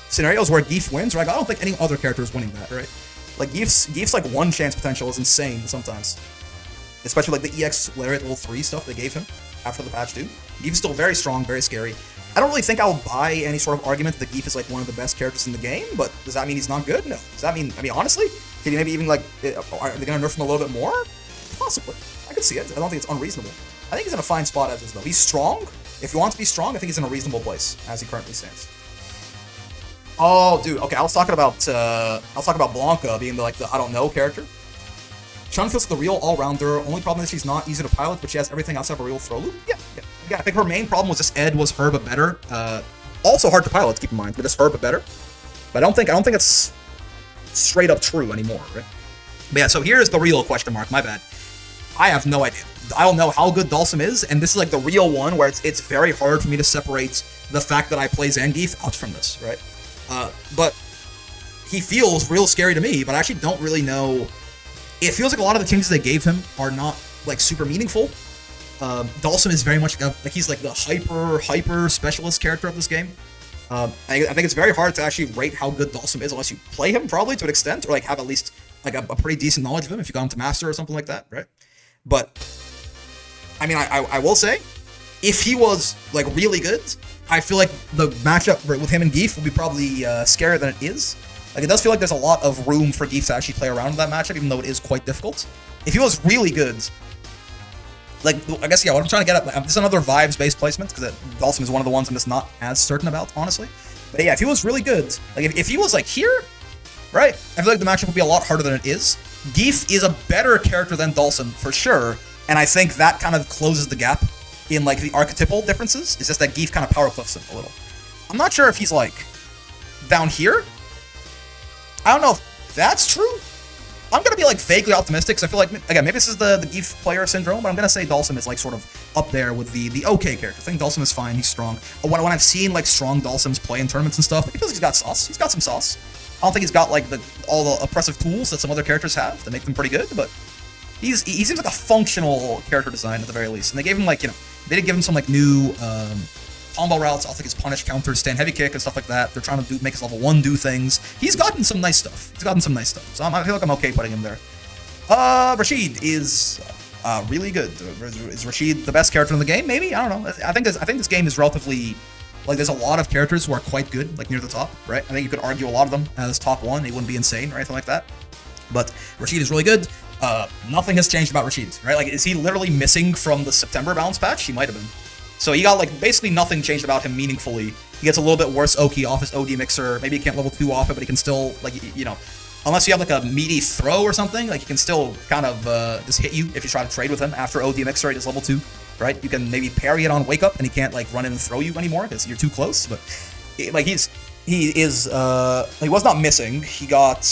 scenarios where Geef wins, right? I don't think any other character is winning that, right? Like Geef's like one chance potential is insane sometimes. Especially like the EX Lariat level 3 stuff they gave him after the patch 2. Geef is still very strong, very scary. I don't really think I'll buy any sort of argument that Geef is like one of the best characters in the game, but does that mean he's not good? No. Does that mean, honestly, can you maybe even like, are they gonna nerf him a little bit more? Possibly. I could see it. I don't think it's unreasonable. I think he's in a fine spot as is, though. He's strong. If he wants to be strong, I think he's in a reasonable place as he currently stands. Oh, dude. Okay, I was talking about Blanka being the I don't know character. Chun feels like the real all-rounder. Only problem is she's not easy to pilot, but she has everything outside of a real throw loop. Yeah. I think her main problem was just Ed was her but better. Also hard to pilot, keep in mind, but just her but better. But I don't think it's straight up true anymore, right? But yeah, so here's the real question mark. My bad. I have no idea. I don't know how good Dhalsim is, and this is like the real one where it's very hard for me to separate the fact that I play Zangief out from this, right? But he feels real scary to me, but I actually don't really know. It feels like a lot of the changes they gave him are not like super meaningful. Dhalsim is very much like he's like the hyper specialist character of this game. I think it's very hard to actually rate how good Dhalsim is unless you play him probably to an extent, or like have at least like a pretty decent knowledge of him if you got him to master or something like that, right? But I mean, I will say, if he was like really good, I feel like the matchup with him and Geef would be probably scarier than it is. Like it does feel like there's a lot of room for Geef to actually play around in that matchup, even though it is quite difficult. If he was really good, like I guess yeah, what I'm trying to get at, this is another vibes-based placement because Dhalsim is one of the ones I'm just not as certain about, honestly. But yeah, if he was really good, like if he was like here, right? I feel like the matchup would be a lot harder than it is. Geef is a better character than Dhalsim, for sure, and I think that kind of closes the gap in, like, the archetypal differences. It's just that Geef kind of power cliffs him a little. I'm not sure if he's, like, down here. I don't know if that's true. I'm gonna be, like, vaguely optimistic, because I feel like, again, maybe this is the Geef player syndrome, but I'm gonna say Dhalsim is, like, sort of up there with the okay character. I think Dhalsim is fine, he's strong. When I've seen, like, strong Dhalsims play in tournaments and stuff, he feels like he's got sauce. He's got some sauce. I don't think he's got like all the oppressive tools that some other characters have that make them pretty good, but he seems like a functional character design at the very least. And they gave him like, they did give him some like new combo routes. I think his punish counters, stand heavy kick, and stuff like that. They're trying to make his level 1 do things. He's gotten some nice stuff. So I feel like I'm okay putting him there. Rashid is really good. Is Rashid the best character in the game? Maybe, I don't know. I think this game is relatively. Like, there's a lot of characters who are quite good, like, near the top, right? I think you could argue a lot of them as top 1. They wouldn't be insane or anything like that. But Rashid is really good. Nothing has changed about Rashid, right? Like, is he literally missing from the September balance patch? He might have been. So he got, like, basically nothing changed about him meaningfully. He gets a little bit worse Oki off his OD mixer. Maybe he can't level 2 off it, but he can still, like, unless you have, like, a meaty throw or something, like, he can still kind of just hit you if you try to trade with him after OD mixer at his level 2. Right? You can maybe parry it on wake up, and he can't like run in and throw you anymore because you're too close. But like he was not missing. He got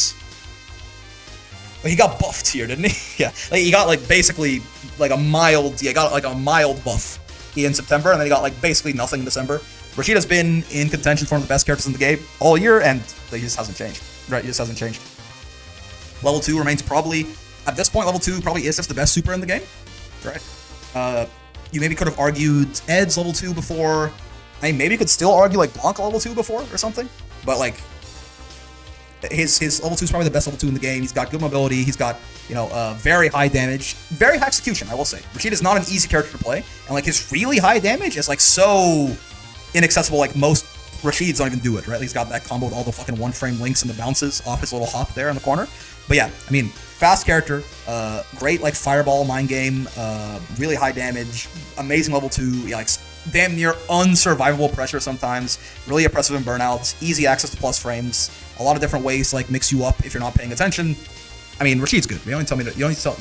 buffed here, didn't he? Yeah, like he got like basically like a mild buff in September, and then he got like basically nothing in December. Rashid has been in contention for one of the best characters in the game all year, and he just hasn't changed. Right? He just hasn't changed. Level 2 remains probably at this point. Level 2 probably is just the best super in the game. Right? You maybe could have argued Ed's level 2 before. I mean, maybe you could still argue like Blanka level 2 before or something. But like, his level 2 is probably the best level 2 in the game. He's got good mobility. He's got, very high damage, very high execution, I will say. Rashid is not an easy character to play. And like his really high damage is like so inaccessible. Like most Rashids don't even do it, right? He's got that combo with all the fucking 1-frame links and the bounces off his little hop there in the corner. But yeah, I mean, fast character, great like fireball mind game, really high damage, amazing level 2, like damn near unsurvivable pressure sometimes, really oppressive in burnouts, easy access to plus frames, a lot of different ways to like mix you up if you're not paying attention. I mean, Rashid's good. You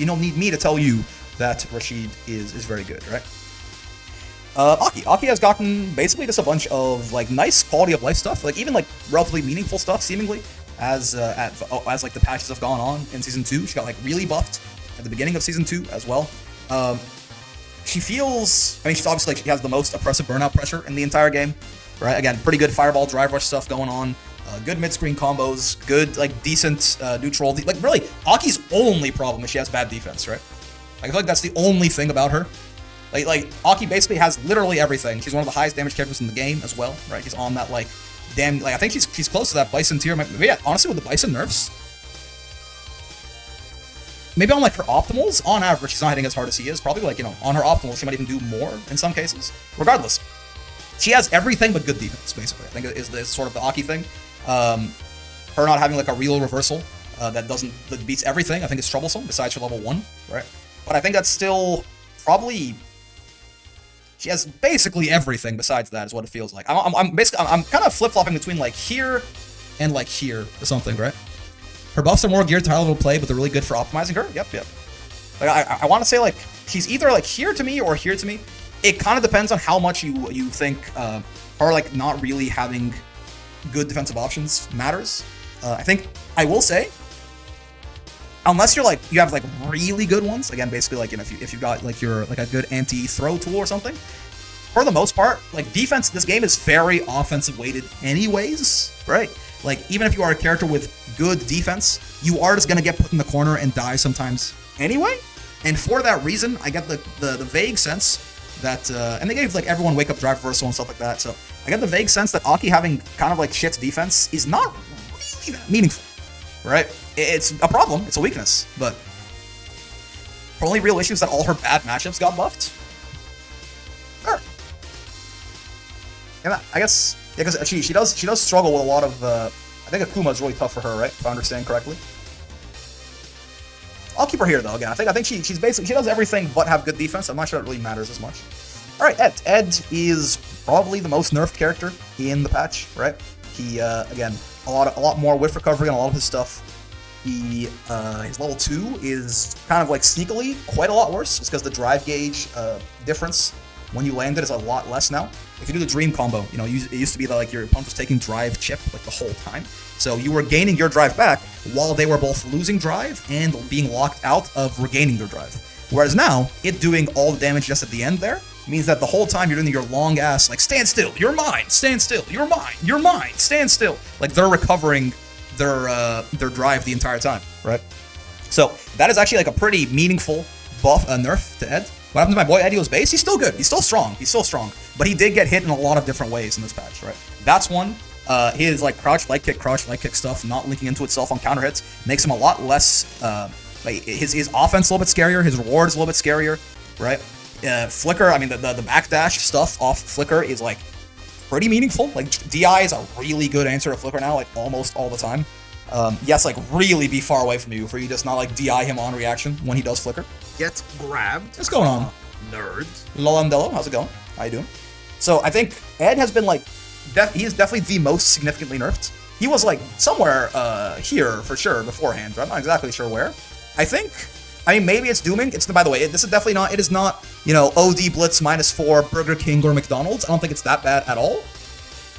don't need me to tell you that Rashid is very good, right? Aki has gotten basically just a bunch of like nice quality of life stuff, like even like relatively meaningful stuff seemingly. As like the patches have gone on in season 2, she got like really buffed at the beginning of season 2 as well. she feels, I mean, she's obviously like, she has the most oppressive burnout pressure in the entire game, right? Again, pretty good fireball drive rush stuff going on. Good mid-screen combos, good, like, decent neutral. Like, really, Aki's only problem is she has bad defense, right? Like, I feel like that's the only thing about her. Like Aki basically has literally everything. She's one of the highest damage characters in the game as well, right? She's on that, like, damn, like, I think she's close to that Bison tier. Maybe, yeah, honestly, with the Bison nerfs, maybe on, like, her optimals, on average, she's not hitting as hard as he is. Probably, like, you know, on her optimals, she might even do more in some cases. Regardless, she has everything but good defense, basically. I think is sort of the Aki thing. Her not having, like, a real reversal that beats everything, I think it's troublesome, besides her level 1, right? But I think that's still probably... She has basically everything besides that, is what it feels like. I'm kind of flip-flopping between, like, here and, like, here or something, right? Her buffs are more geared to high-level play, but they're really good for optimizing her. Yep. Like, I want to say, like, she's either, like, here to me or here to me. It kind of depends on how much you think her, like, not really having good defensive options matters. I think, I will say, unless you're like, you have like really good ones, again, basically like, you know, if you've got like your, like a good anti-throw tool or something, for the most part, like defense, this game is very offensive weighted anyways, right? Like, even if you are a character with good defense, you are just gonna get put in the corner and die sometimes anyway. And for that reason, I get the vague sense that, and they gave like everyone wake up drive reversal and stuff like that, so I get the vague sense that Aki having kind of like shit defense is not really that meaningful, right? It's a problem, it's a weakness, but her only real issue is that all her bad matchups got buffed. Sure. And I guess, yeah, because she does struggle with a lot of, I think Akuma is really tough for her, right? If I understand correctly. I'll keep her here though. Again, I think she's basically, she does everything but have good defense. I'm not sure it really matters as much. All right, Ed. Ed is probably the most nerfed character in the patch, right? He again, a lot more whiff recovery on a lot of his stuff. His level 2 is kind of like sneakily quite a lot worse, just because the drive gauge difference when you land it is a lot less now. If you do the dream combo, you know, it used to be that like your opponent was taking drive chip like the whole time, so you were gaining your drive back while they were both losing drive and being locked out of regaining their drive. Whereas now, it doing all the damage just at the end there means that the whole time you're doing your long ass like stand still, you're mine, stand still, you're mine, you're mine, stand still. Like they're recovering their drive the entire time, right? So that is actually like a pretty meaningful buff, nerf to Ed. What happened to my boy Eddio's base? He's still good. He's still strong. He's still strong. But he did get hit in a lot of different ways in this patch, right? That's one. His like crouch light kick stuff, not linking into itself on counter hits, makes him a lot less. Like his offense a little bit scarier. His reward is a little bit scarier, right? Flicker. I mean the backdash stuff off Flicker is like pretty meaningful. Like DI is a really good answer to Flicker now, like almost all the time. Yes, like really be far away from you for you just not like DI him on reaction when he does Flicker. Gets grabbed. What's going on? Nerds. Lolandello, how's it going? How you doing? So I think Ed has been like, he is definitely the most significantly nerfed. He was like somewhere here for sure beforehand, but I'm not exactly sure where. I mean, maybe it's dooming. By the way, this is definitely not, it is not, you know, OD Blitz -4, Burger King or McDonald's. I don't think it's that bad at all.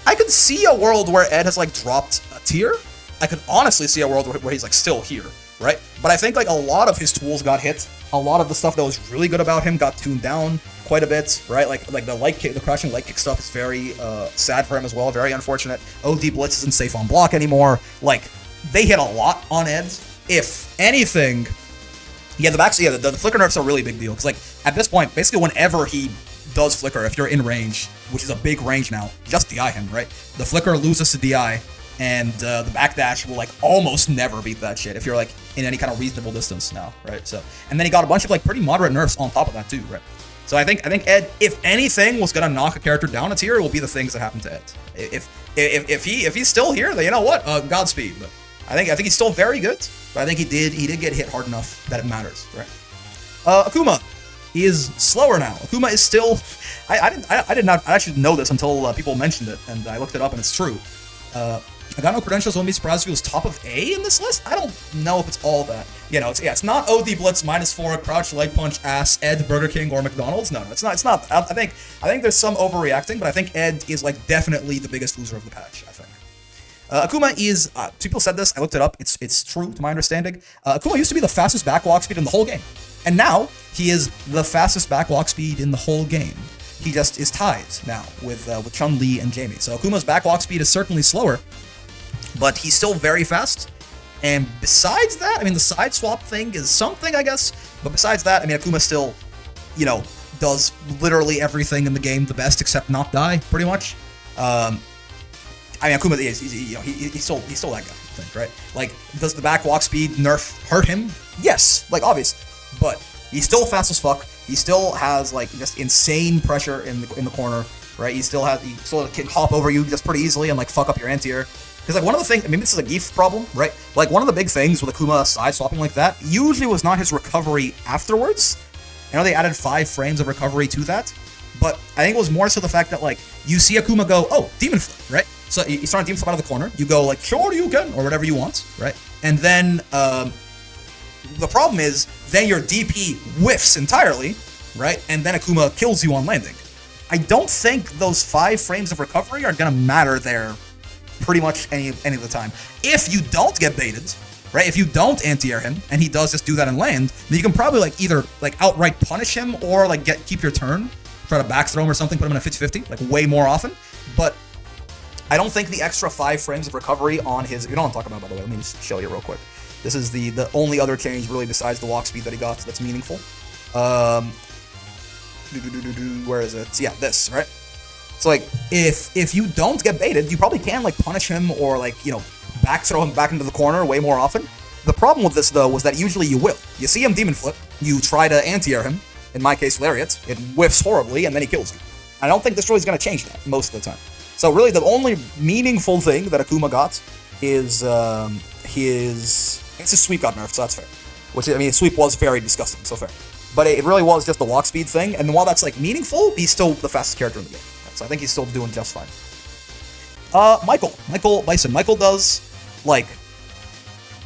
I could see a world where Ed has like dropped a tier. I could honestly see a world where he's like still here, right? But I think like a lot of his tools got hit. A lot of the stuff that was really good about him got tuned down quite a bit, right? Like the light kick, the crouching light kick stuff is very sad for him as well. Very unfortunate. OD Blitz isn't safe on block anymore. Like they hit a lot on Ed. If anything, yeah, the flicker nerf's a really big deal because like at this point, basically whenever he does flicker, if you're in range, which is a big range now, just DI him, right? The flicker loses to DI. And the backdash will like almost never beat that shit if you're like in any kind of reasonable distance now, right? So, and then he got a bunch of like pretty moderate nerfs on top of that too, right? So I think Ed, if anything was gonna knock a character down a tier, it will be the things that happen to Ed. If he's still here, then you know what? Godspeed. But I think he's still very good. But I think he did get hit hard enough that it matters, right? Akuma is slower now. Akuma is still. I did not actually know this until people mentioned it, and I looked it up, and it's true. I got no credentials, wouldn't be surprised if he was top of A in this list. I don't know if it's all that. You know, it's not OD Blitz -4, Crouch Leg Punch, Ass, Ed, Burger King, or McDonald's. No, it's not. I think there's some overreacting, but I think Ed is like definitely the biggest loser of the patch, I think. Akuma is, people said this, I looked it up, it's true to my understanding. Akuma used to be the fastest backwalk speed in the whole game. And now, He is the fastest backwalk speed in the whole game. He just is tied now with Chun Li and Jaime. So Akuma's backwalk speed is certainly slower, but he's still very fast. And besides that, I mean, the side swap thing is something, I guess. But besides that, I mean, Akuma still, does literally everything in the game the best except not die, pretty much. I mean, Akuma, he's still that guy, I think, right? Like, does the backwalk speed nerf hurt him? Yes, like, obviously. But he's still fast as fuck. He still has, like, just insane pressure in the corner, right? He still can hop over you just pretty easily and, like, fuck up your anti-air. Because, like, one of the things, I mean, this is a Zangief problem, right? Like, one of the big things with Akuma side swapping like that usually was not his recovery afterwards. I know they added 5 frames of recovery to that, but I think it was more so the fact that, like, you see Akuma go, oh, demon flip, right? So you start demon flip out of the corner, you go, like, sure you can, or whatever you want, right? And then, the problem is, then your DP whiffs entirely, right? And then Akuma kills you on landing. I don't think those 5 frames of recovery are gonna matter there pretty much any of the time. If you don't get baited, right? If you don't anti-air him, and he does just do that and land, then you can probably, like, either, like, outright punish him, or, like, keep your turn, try to back throw him or something, put him in a 50-50, like, way more often. But I don't think the extra 5 frames of recovery on his... You know what I'm talking about, by the way. Let me just show you real quick. This is the only other change, really, besides the walk speed that he got that's meaningful. Where is it? Yeah, this, right? So, like, if you don't get baited, you probably can, like, punish him or, like, back throw him back into the corner way more often. The problem with this, though, was that usually you will. You see him demon flip, you try to anti-air him, in my case, Lariat, it whiffs horribly, and then he kills you. I don't think this really is going to change that most of the time. So, really, the only meaningful thing that Akuma got is his sweep got nerfed, so that's fair. Which, I mean, his sweep was very disgusting, so fair. But it really was just the walk speed thing, and while that's, like, meaningful, he's still the fastest character in the game. So I think he's still doing just fine. Michael Bison. Michael does, like,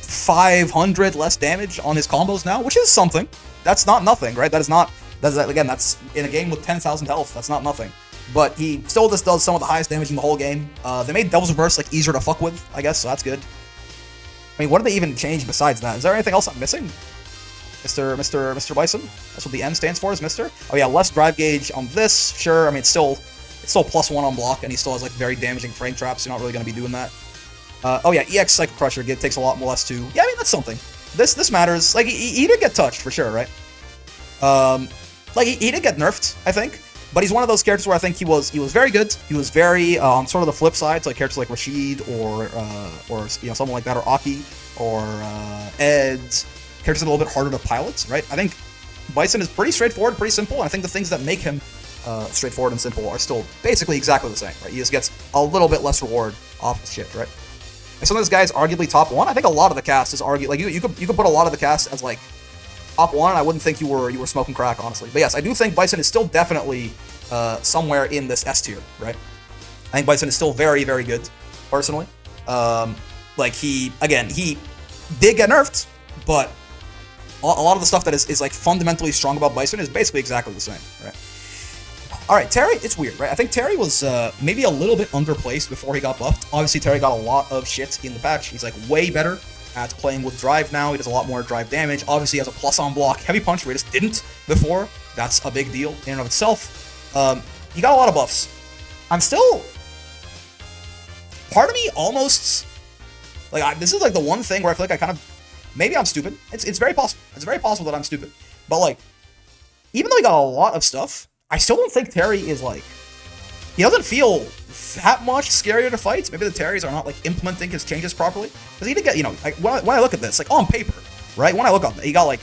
500 less damage on his combos now, which is something. That's not nothing, right? That's in a game with 10,000 health, that's not nothing. But he still just does some of the highest damage in the whole game. They made Devil's Reverse, like, easier to fuck with, I guess, so that's good. I mean, what did they even change besides that? Is there anything else I'm missing? Mr. Bison? That's what the N stands for, is Mr.? Oh yeah, less drive gauge on this, sure. I mean, it's still +1 on block, and he still has, like, very damaging frame traps, so you're not really going to be doing that. Oh yeah, EX Psycho Crusher takes a lot more less too. Yeah, I mean, that's something. This matters. Like, he did get touched, for sure, right? Like, he did get nerfed, I think. But he's one of those characters where I think he was very good. He was very, on sort of the flip side, so like characters like Rashid, or someone like that, or Aki, or Ed. Characters a little bit harder to pilot, right? I think Bison is pretty straightforward, pretty simple, and I think the things that make him straightforward and simple are still basically exactly the same, right? He just gets a little bit less reward off his shit, right? And some of this guy is arguably top 1. I think a lot of the cast is like you could put a lot of the cast as, like, top 1. I wouldn't think you were smoking crack, honestly. But yes, I do think Bison is still definitely somewhere in this S tier, right? I think Bison is still very, very good, personally. Like, he did get nerfed, but a lot of the stuff that is like fundamentally strong about Bison is basically exactly the same, right? Alright, Terry, it's weird, right? I think Terry was maybe a little bit underplaced before he got buffed. Obviously, Terry got a lot of shit in the patch. He's, like, way better at playing with drive now. He does a lot more drive damage. Obviously, he has a plus on block heavy punch, where he just didn't before. That's a big deal in and of itself. He got a lot of buffs. I'm still... Part of me almost... Like, this is, like, the one thing where I feel like I kind of... Maybe I'm stupid. It's very possible. It's very possible that I'm stupid. But, like, even though he got a lot of stuff, I still don't think Terry is, like... He doesn't feel that much scarier to fight. Maybe the Terrys are not, like, implementing his changes properly. Because he did get, like, when I look at this, like, on paper, right? When I look on it,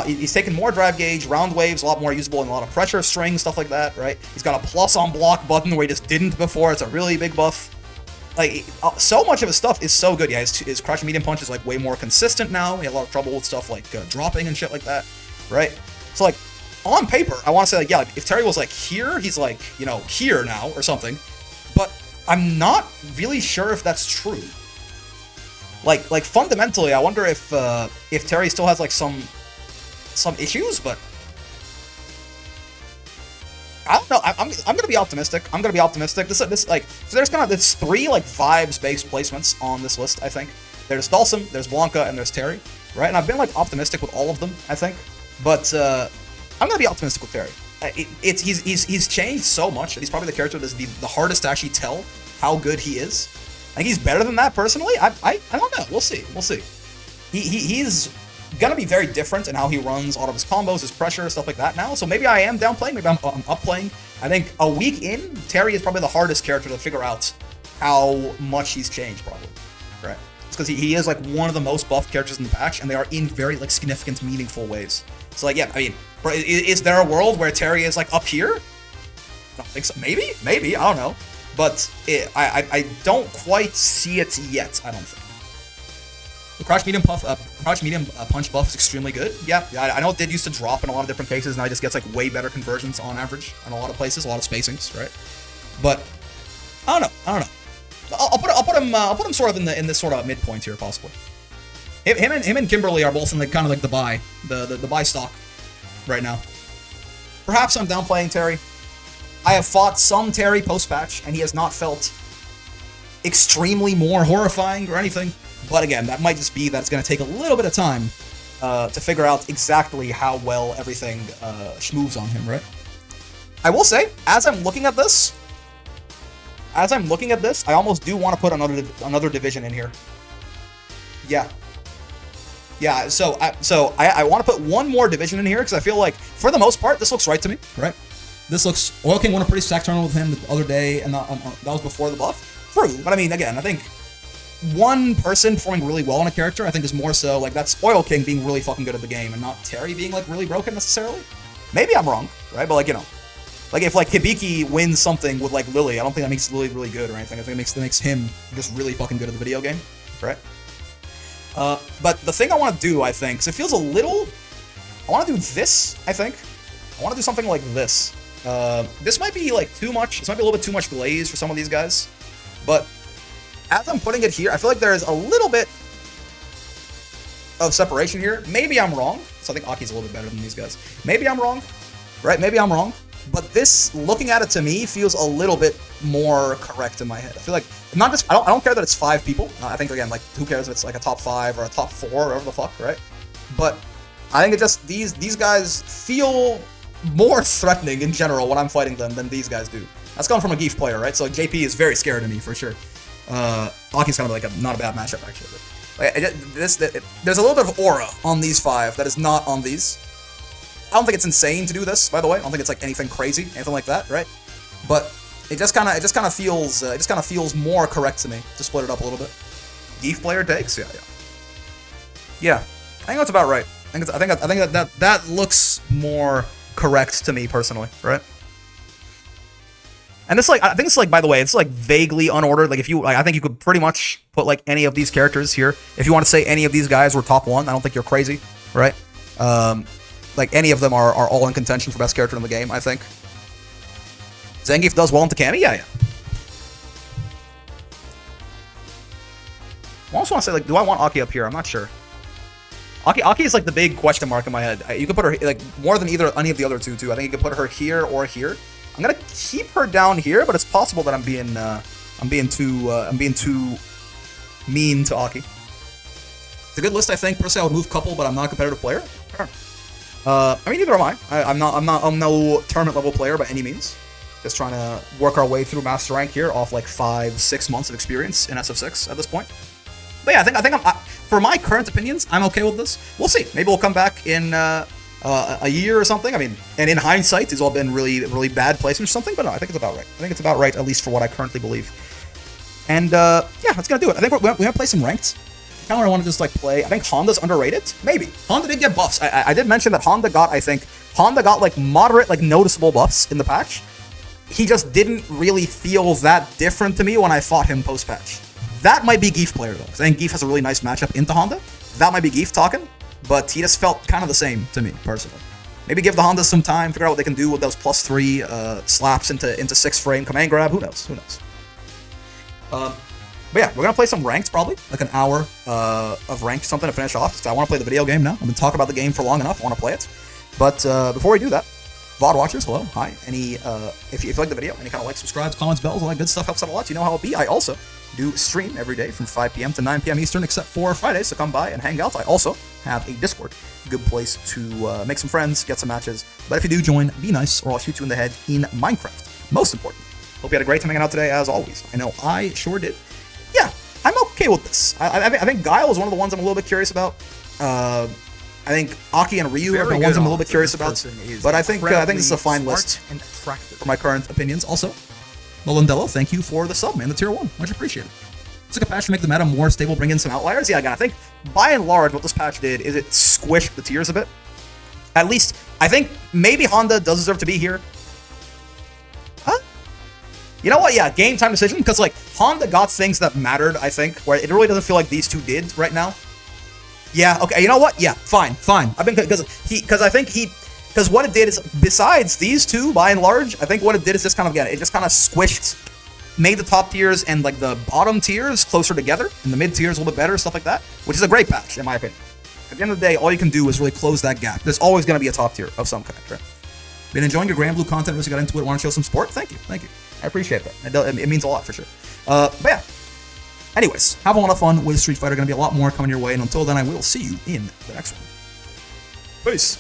he's taken more drive gauge, round waves, a lot more usable, and a lot of pressure, string, stuff like that, right? He's got a plus on block button where he just didn't before. It's a really big buff. Like, so much of his stuff is so good. Yeah, his crouching medium punch is, like, way more consistent now. He had a lot of trouble with stuff like dropping and shit like that, right? So, like, on paper, I want to say, like, yeah, like, if Terry was, like, here, he's, like, here now or something. But I'm not really sure if that's true. Like fundamentally, I wonder if Terry still has, like, some issues, but I don't know. I'm gonna be optimistic. This like, so there's kind of this 3, like, vibes-based placements on this list, I think. There's Dhalsim, there's Blanka, and there's Terry, right? And I've been, like, optimistic with all of them, I think. But I'm gonna be optimistic with Terry. He's changed so much that he's probably the character that's the hardest to actually tell how good he is. I think he's better than that personally. I don't know. We'll see. He's gonna be very different in how he runs all of his combos, his pressure, stuff like that now. So maybe I am downplaying, maybe I'm up playing. I think a week in, Terry is probably the hardest character to figure out how much he's changed, probably. Right? It's because he is like one of the most buffed characters in the patch, and they are in very like significant, meaningful ways. So like, yeah, I mean, is there a world where Terry is like up here? I don't think so. Maybe, I don't know. But I don't quite see it yet, I don't think. The crouch medium punch buff is extremely good. Yeah, I know it did used to drop in a lot of different cases. Now he just gets like way better conversions on average in a lot of places, a lot of spacings, right? But I don't know. I'll put him sort of in this sort of midpoint here, possibly. Him and Kimberly are both in like kind of like the buy stock right now. Perhaps I'm downplaying Terry. I have fought some Terry post-patch, and he has not felt extremely more horrifying or anything. But again, that might just be that it's going to take a little bit of time to figure out exactly how well everything schmoves on him, right? I will say, as I'm looking at this, I almost do want to put another division in here. Yeah. So I want to put one more division in here because I feel like, for the most part, this looks right to me, right? This looks... Oil King won a pretty stacked tournament with him the other day, and that was before the buff. True, but I mean, again, I think one person performing really well on a character, I think is more so, like, that's Oil King being really fucking good at the game, and not Terry being, like, really broken necessarily. Maybe I'm wrong, right? But, like, you know, like, if, like, Hibiki wins something with, like, Lily, I don't think that makes Lily really good or anything. I think it makes him just really fucking good at the video game, right? But the thing I want to do, I think, because it feels a little... I want to do this, I think. I want to do something like this. This might be like too much. This might be a little bit too much glaze for some of these guys. But as I'm putting it here, I feel like there's a little bit of separation here. Maybe I'm wrong. So I think Aki's a little bit better than these guys. Maybe I'm wrong. Right? Maybe I'm wrong. But this, looking at it to me, feels a little bit more correct in my head. I feel like not just... I don't care that it's 5 people. I think, again, like, who cares if it's like a top 5 or a top 4 or whatever the fuck, right? But I think it just... These guys feel more threatening in general when I'm fighting them than these guys do. That's coming from a Geef player, right? So JP is very scared of me, for sure. Aki's kind of like not a bad matchup, actually. But, like, there's a little bit of aura on these 5 that is not on these. I don't think it's insane to do this, by the way. I don't think it's like anything crazy, anything like that, right? But it just kind of feels more correct to me to split it up a little bit. Geef player takes, yeah. I think that's about right. I think that looks more correct to me personally, right? And this, like, I think it's like, by the way, it's like vaguely unordered. Like, if you, like, I think you could pretty much put like any of these characters here. If you want to say any of these guys were top 1, I don't think you're crazy, right? Like, any of them are all in contention for best character in the game, I think. Zangief does well into Cammy? Yeah. I also want to say, like, do I want Aki up here? I'm not sure. Aki is, like, the big question mark in my head. You could put her, like, more than any of the other two, too. I think you could put her here or here. I'm gonna keep her down here, but it's possible that I'm being too mean to Aki. It's a good list, I think. Personally, I would move couple, but I'm not a competitive player. Sure. I mean, neither am I. I'm no tournament level player by any means. Just trying to work our way through master rank here off like 5-6 months of experience in SF6 at this point. But yeah, I think for my current opinions, I'm okay with this. We'll see. Maybe we'll come back in a year or something. I mean, and in hindsight, these all been really, really bad placements or something. But no, I think it's about right. I think it's about right, at least for what I currently believe. And yeah, that's gonna do it. I think we're gonna play some ranked. I kind of want to just like play. I think Honda's underrated. Maybe Honda did get buffs. I did mention that Honda got like moderate, like noticeable buffs in the patch. He just didn't really feel that different to me when I fought him post-patch. That might be Geef player though, because I think Geef has a really nice matchup into Honda. That might be Geef talking, but he just felt kind of the same to me personally. Maybe give the Hondas some time, figure out what they can do with those +3 slaps into 6 frame command grab. Who knows? But yeah, we're gonna play some ranked probably, like an hour of ranked something to finish off. Because I want to play the video game now. I've been talking about the game for long enough. I want to play it. But before we do that, VOD watchers, hello, hi. If you like the video, any kind of like, subscribes, comments, bells, all that good stuff helps out a lot. You know how it be. I also do stream every day from 5 p.m. to 9 p.m. Eastern, except for Fridays. So come by and hang out. I also have a Discord. Good place to make some friends, get some matches. But if you do join, be nice, or I'll shoot you in the head in Minecraft. Most important. Hope you had a great time hanging out today, as always. I know I sure did. Yeah, I'm okay with this. I think Guile is one of the ones I'm a little bit curious about. I think Aki and Ryu are the ones I'm a little bit curious about. But I think this is a fine list for my current opinions. Also, Molandello, thank you for the sub, man, the tier 1. Much appreciated. It's like a patch to make the meta more stable, bring in some outliers. Yeah, again, I think by and large what this patch did is it squished the tiers a bit. At least, I think maybe Honda does deserve to be here. Huh? You know what? Yeah, game time decision, because like Honda got things that mattered, I think, where it really doesn't feel like these two did right now. Yeah, okay, you know what? Yeah, fine. I've been, because what it did is, besides these two, by and large, I think what it did is just kind of, it just kind of squished, made the top tiers and like the bottom tiers closer together, and the mid tiers a little bit better, stuff like that, which is a great patch, in my opinion. At the end of the day, all you can do is really close that gap. There's always going to be a top tier of some kind, right? Been enjoying your Grand Blue content as you got into it, want to show some support? Thank you. I appreciate that. It means a lot, for sure. But yeah. Anyways, have a lot of fun with Street Fighter. Going to be a lot more coming your way, and until then, I will see you in the next one. Peace.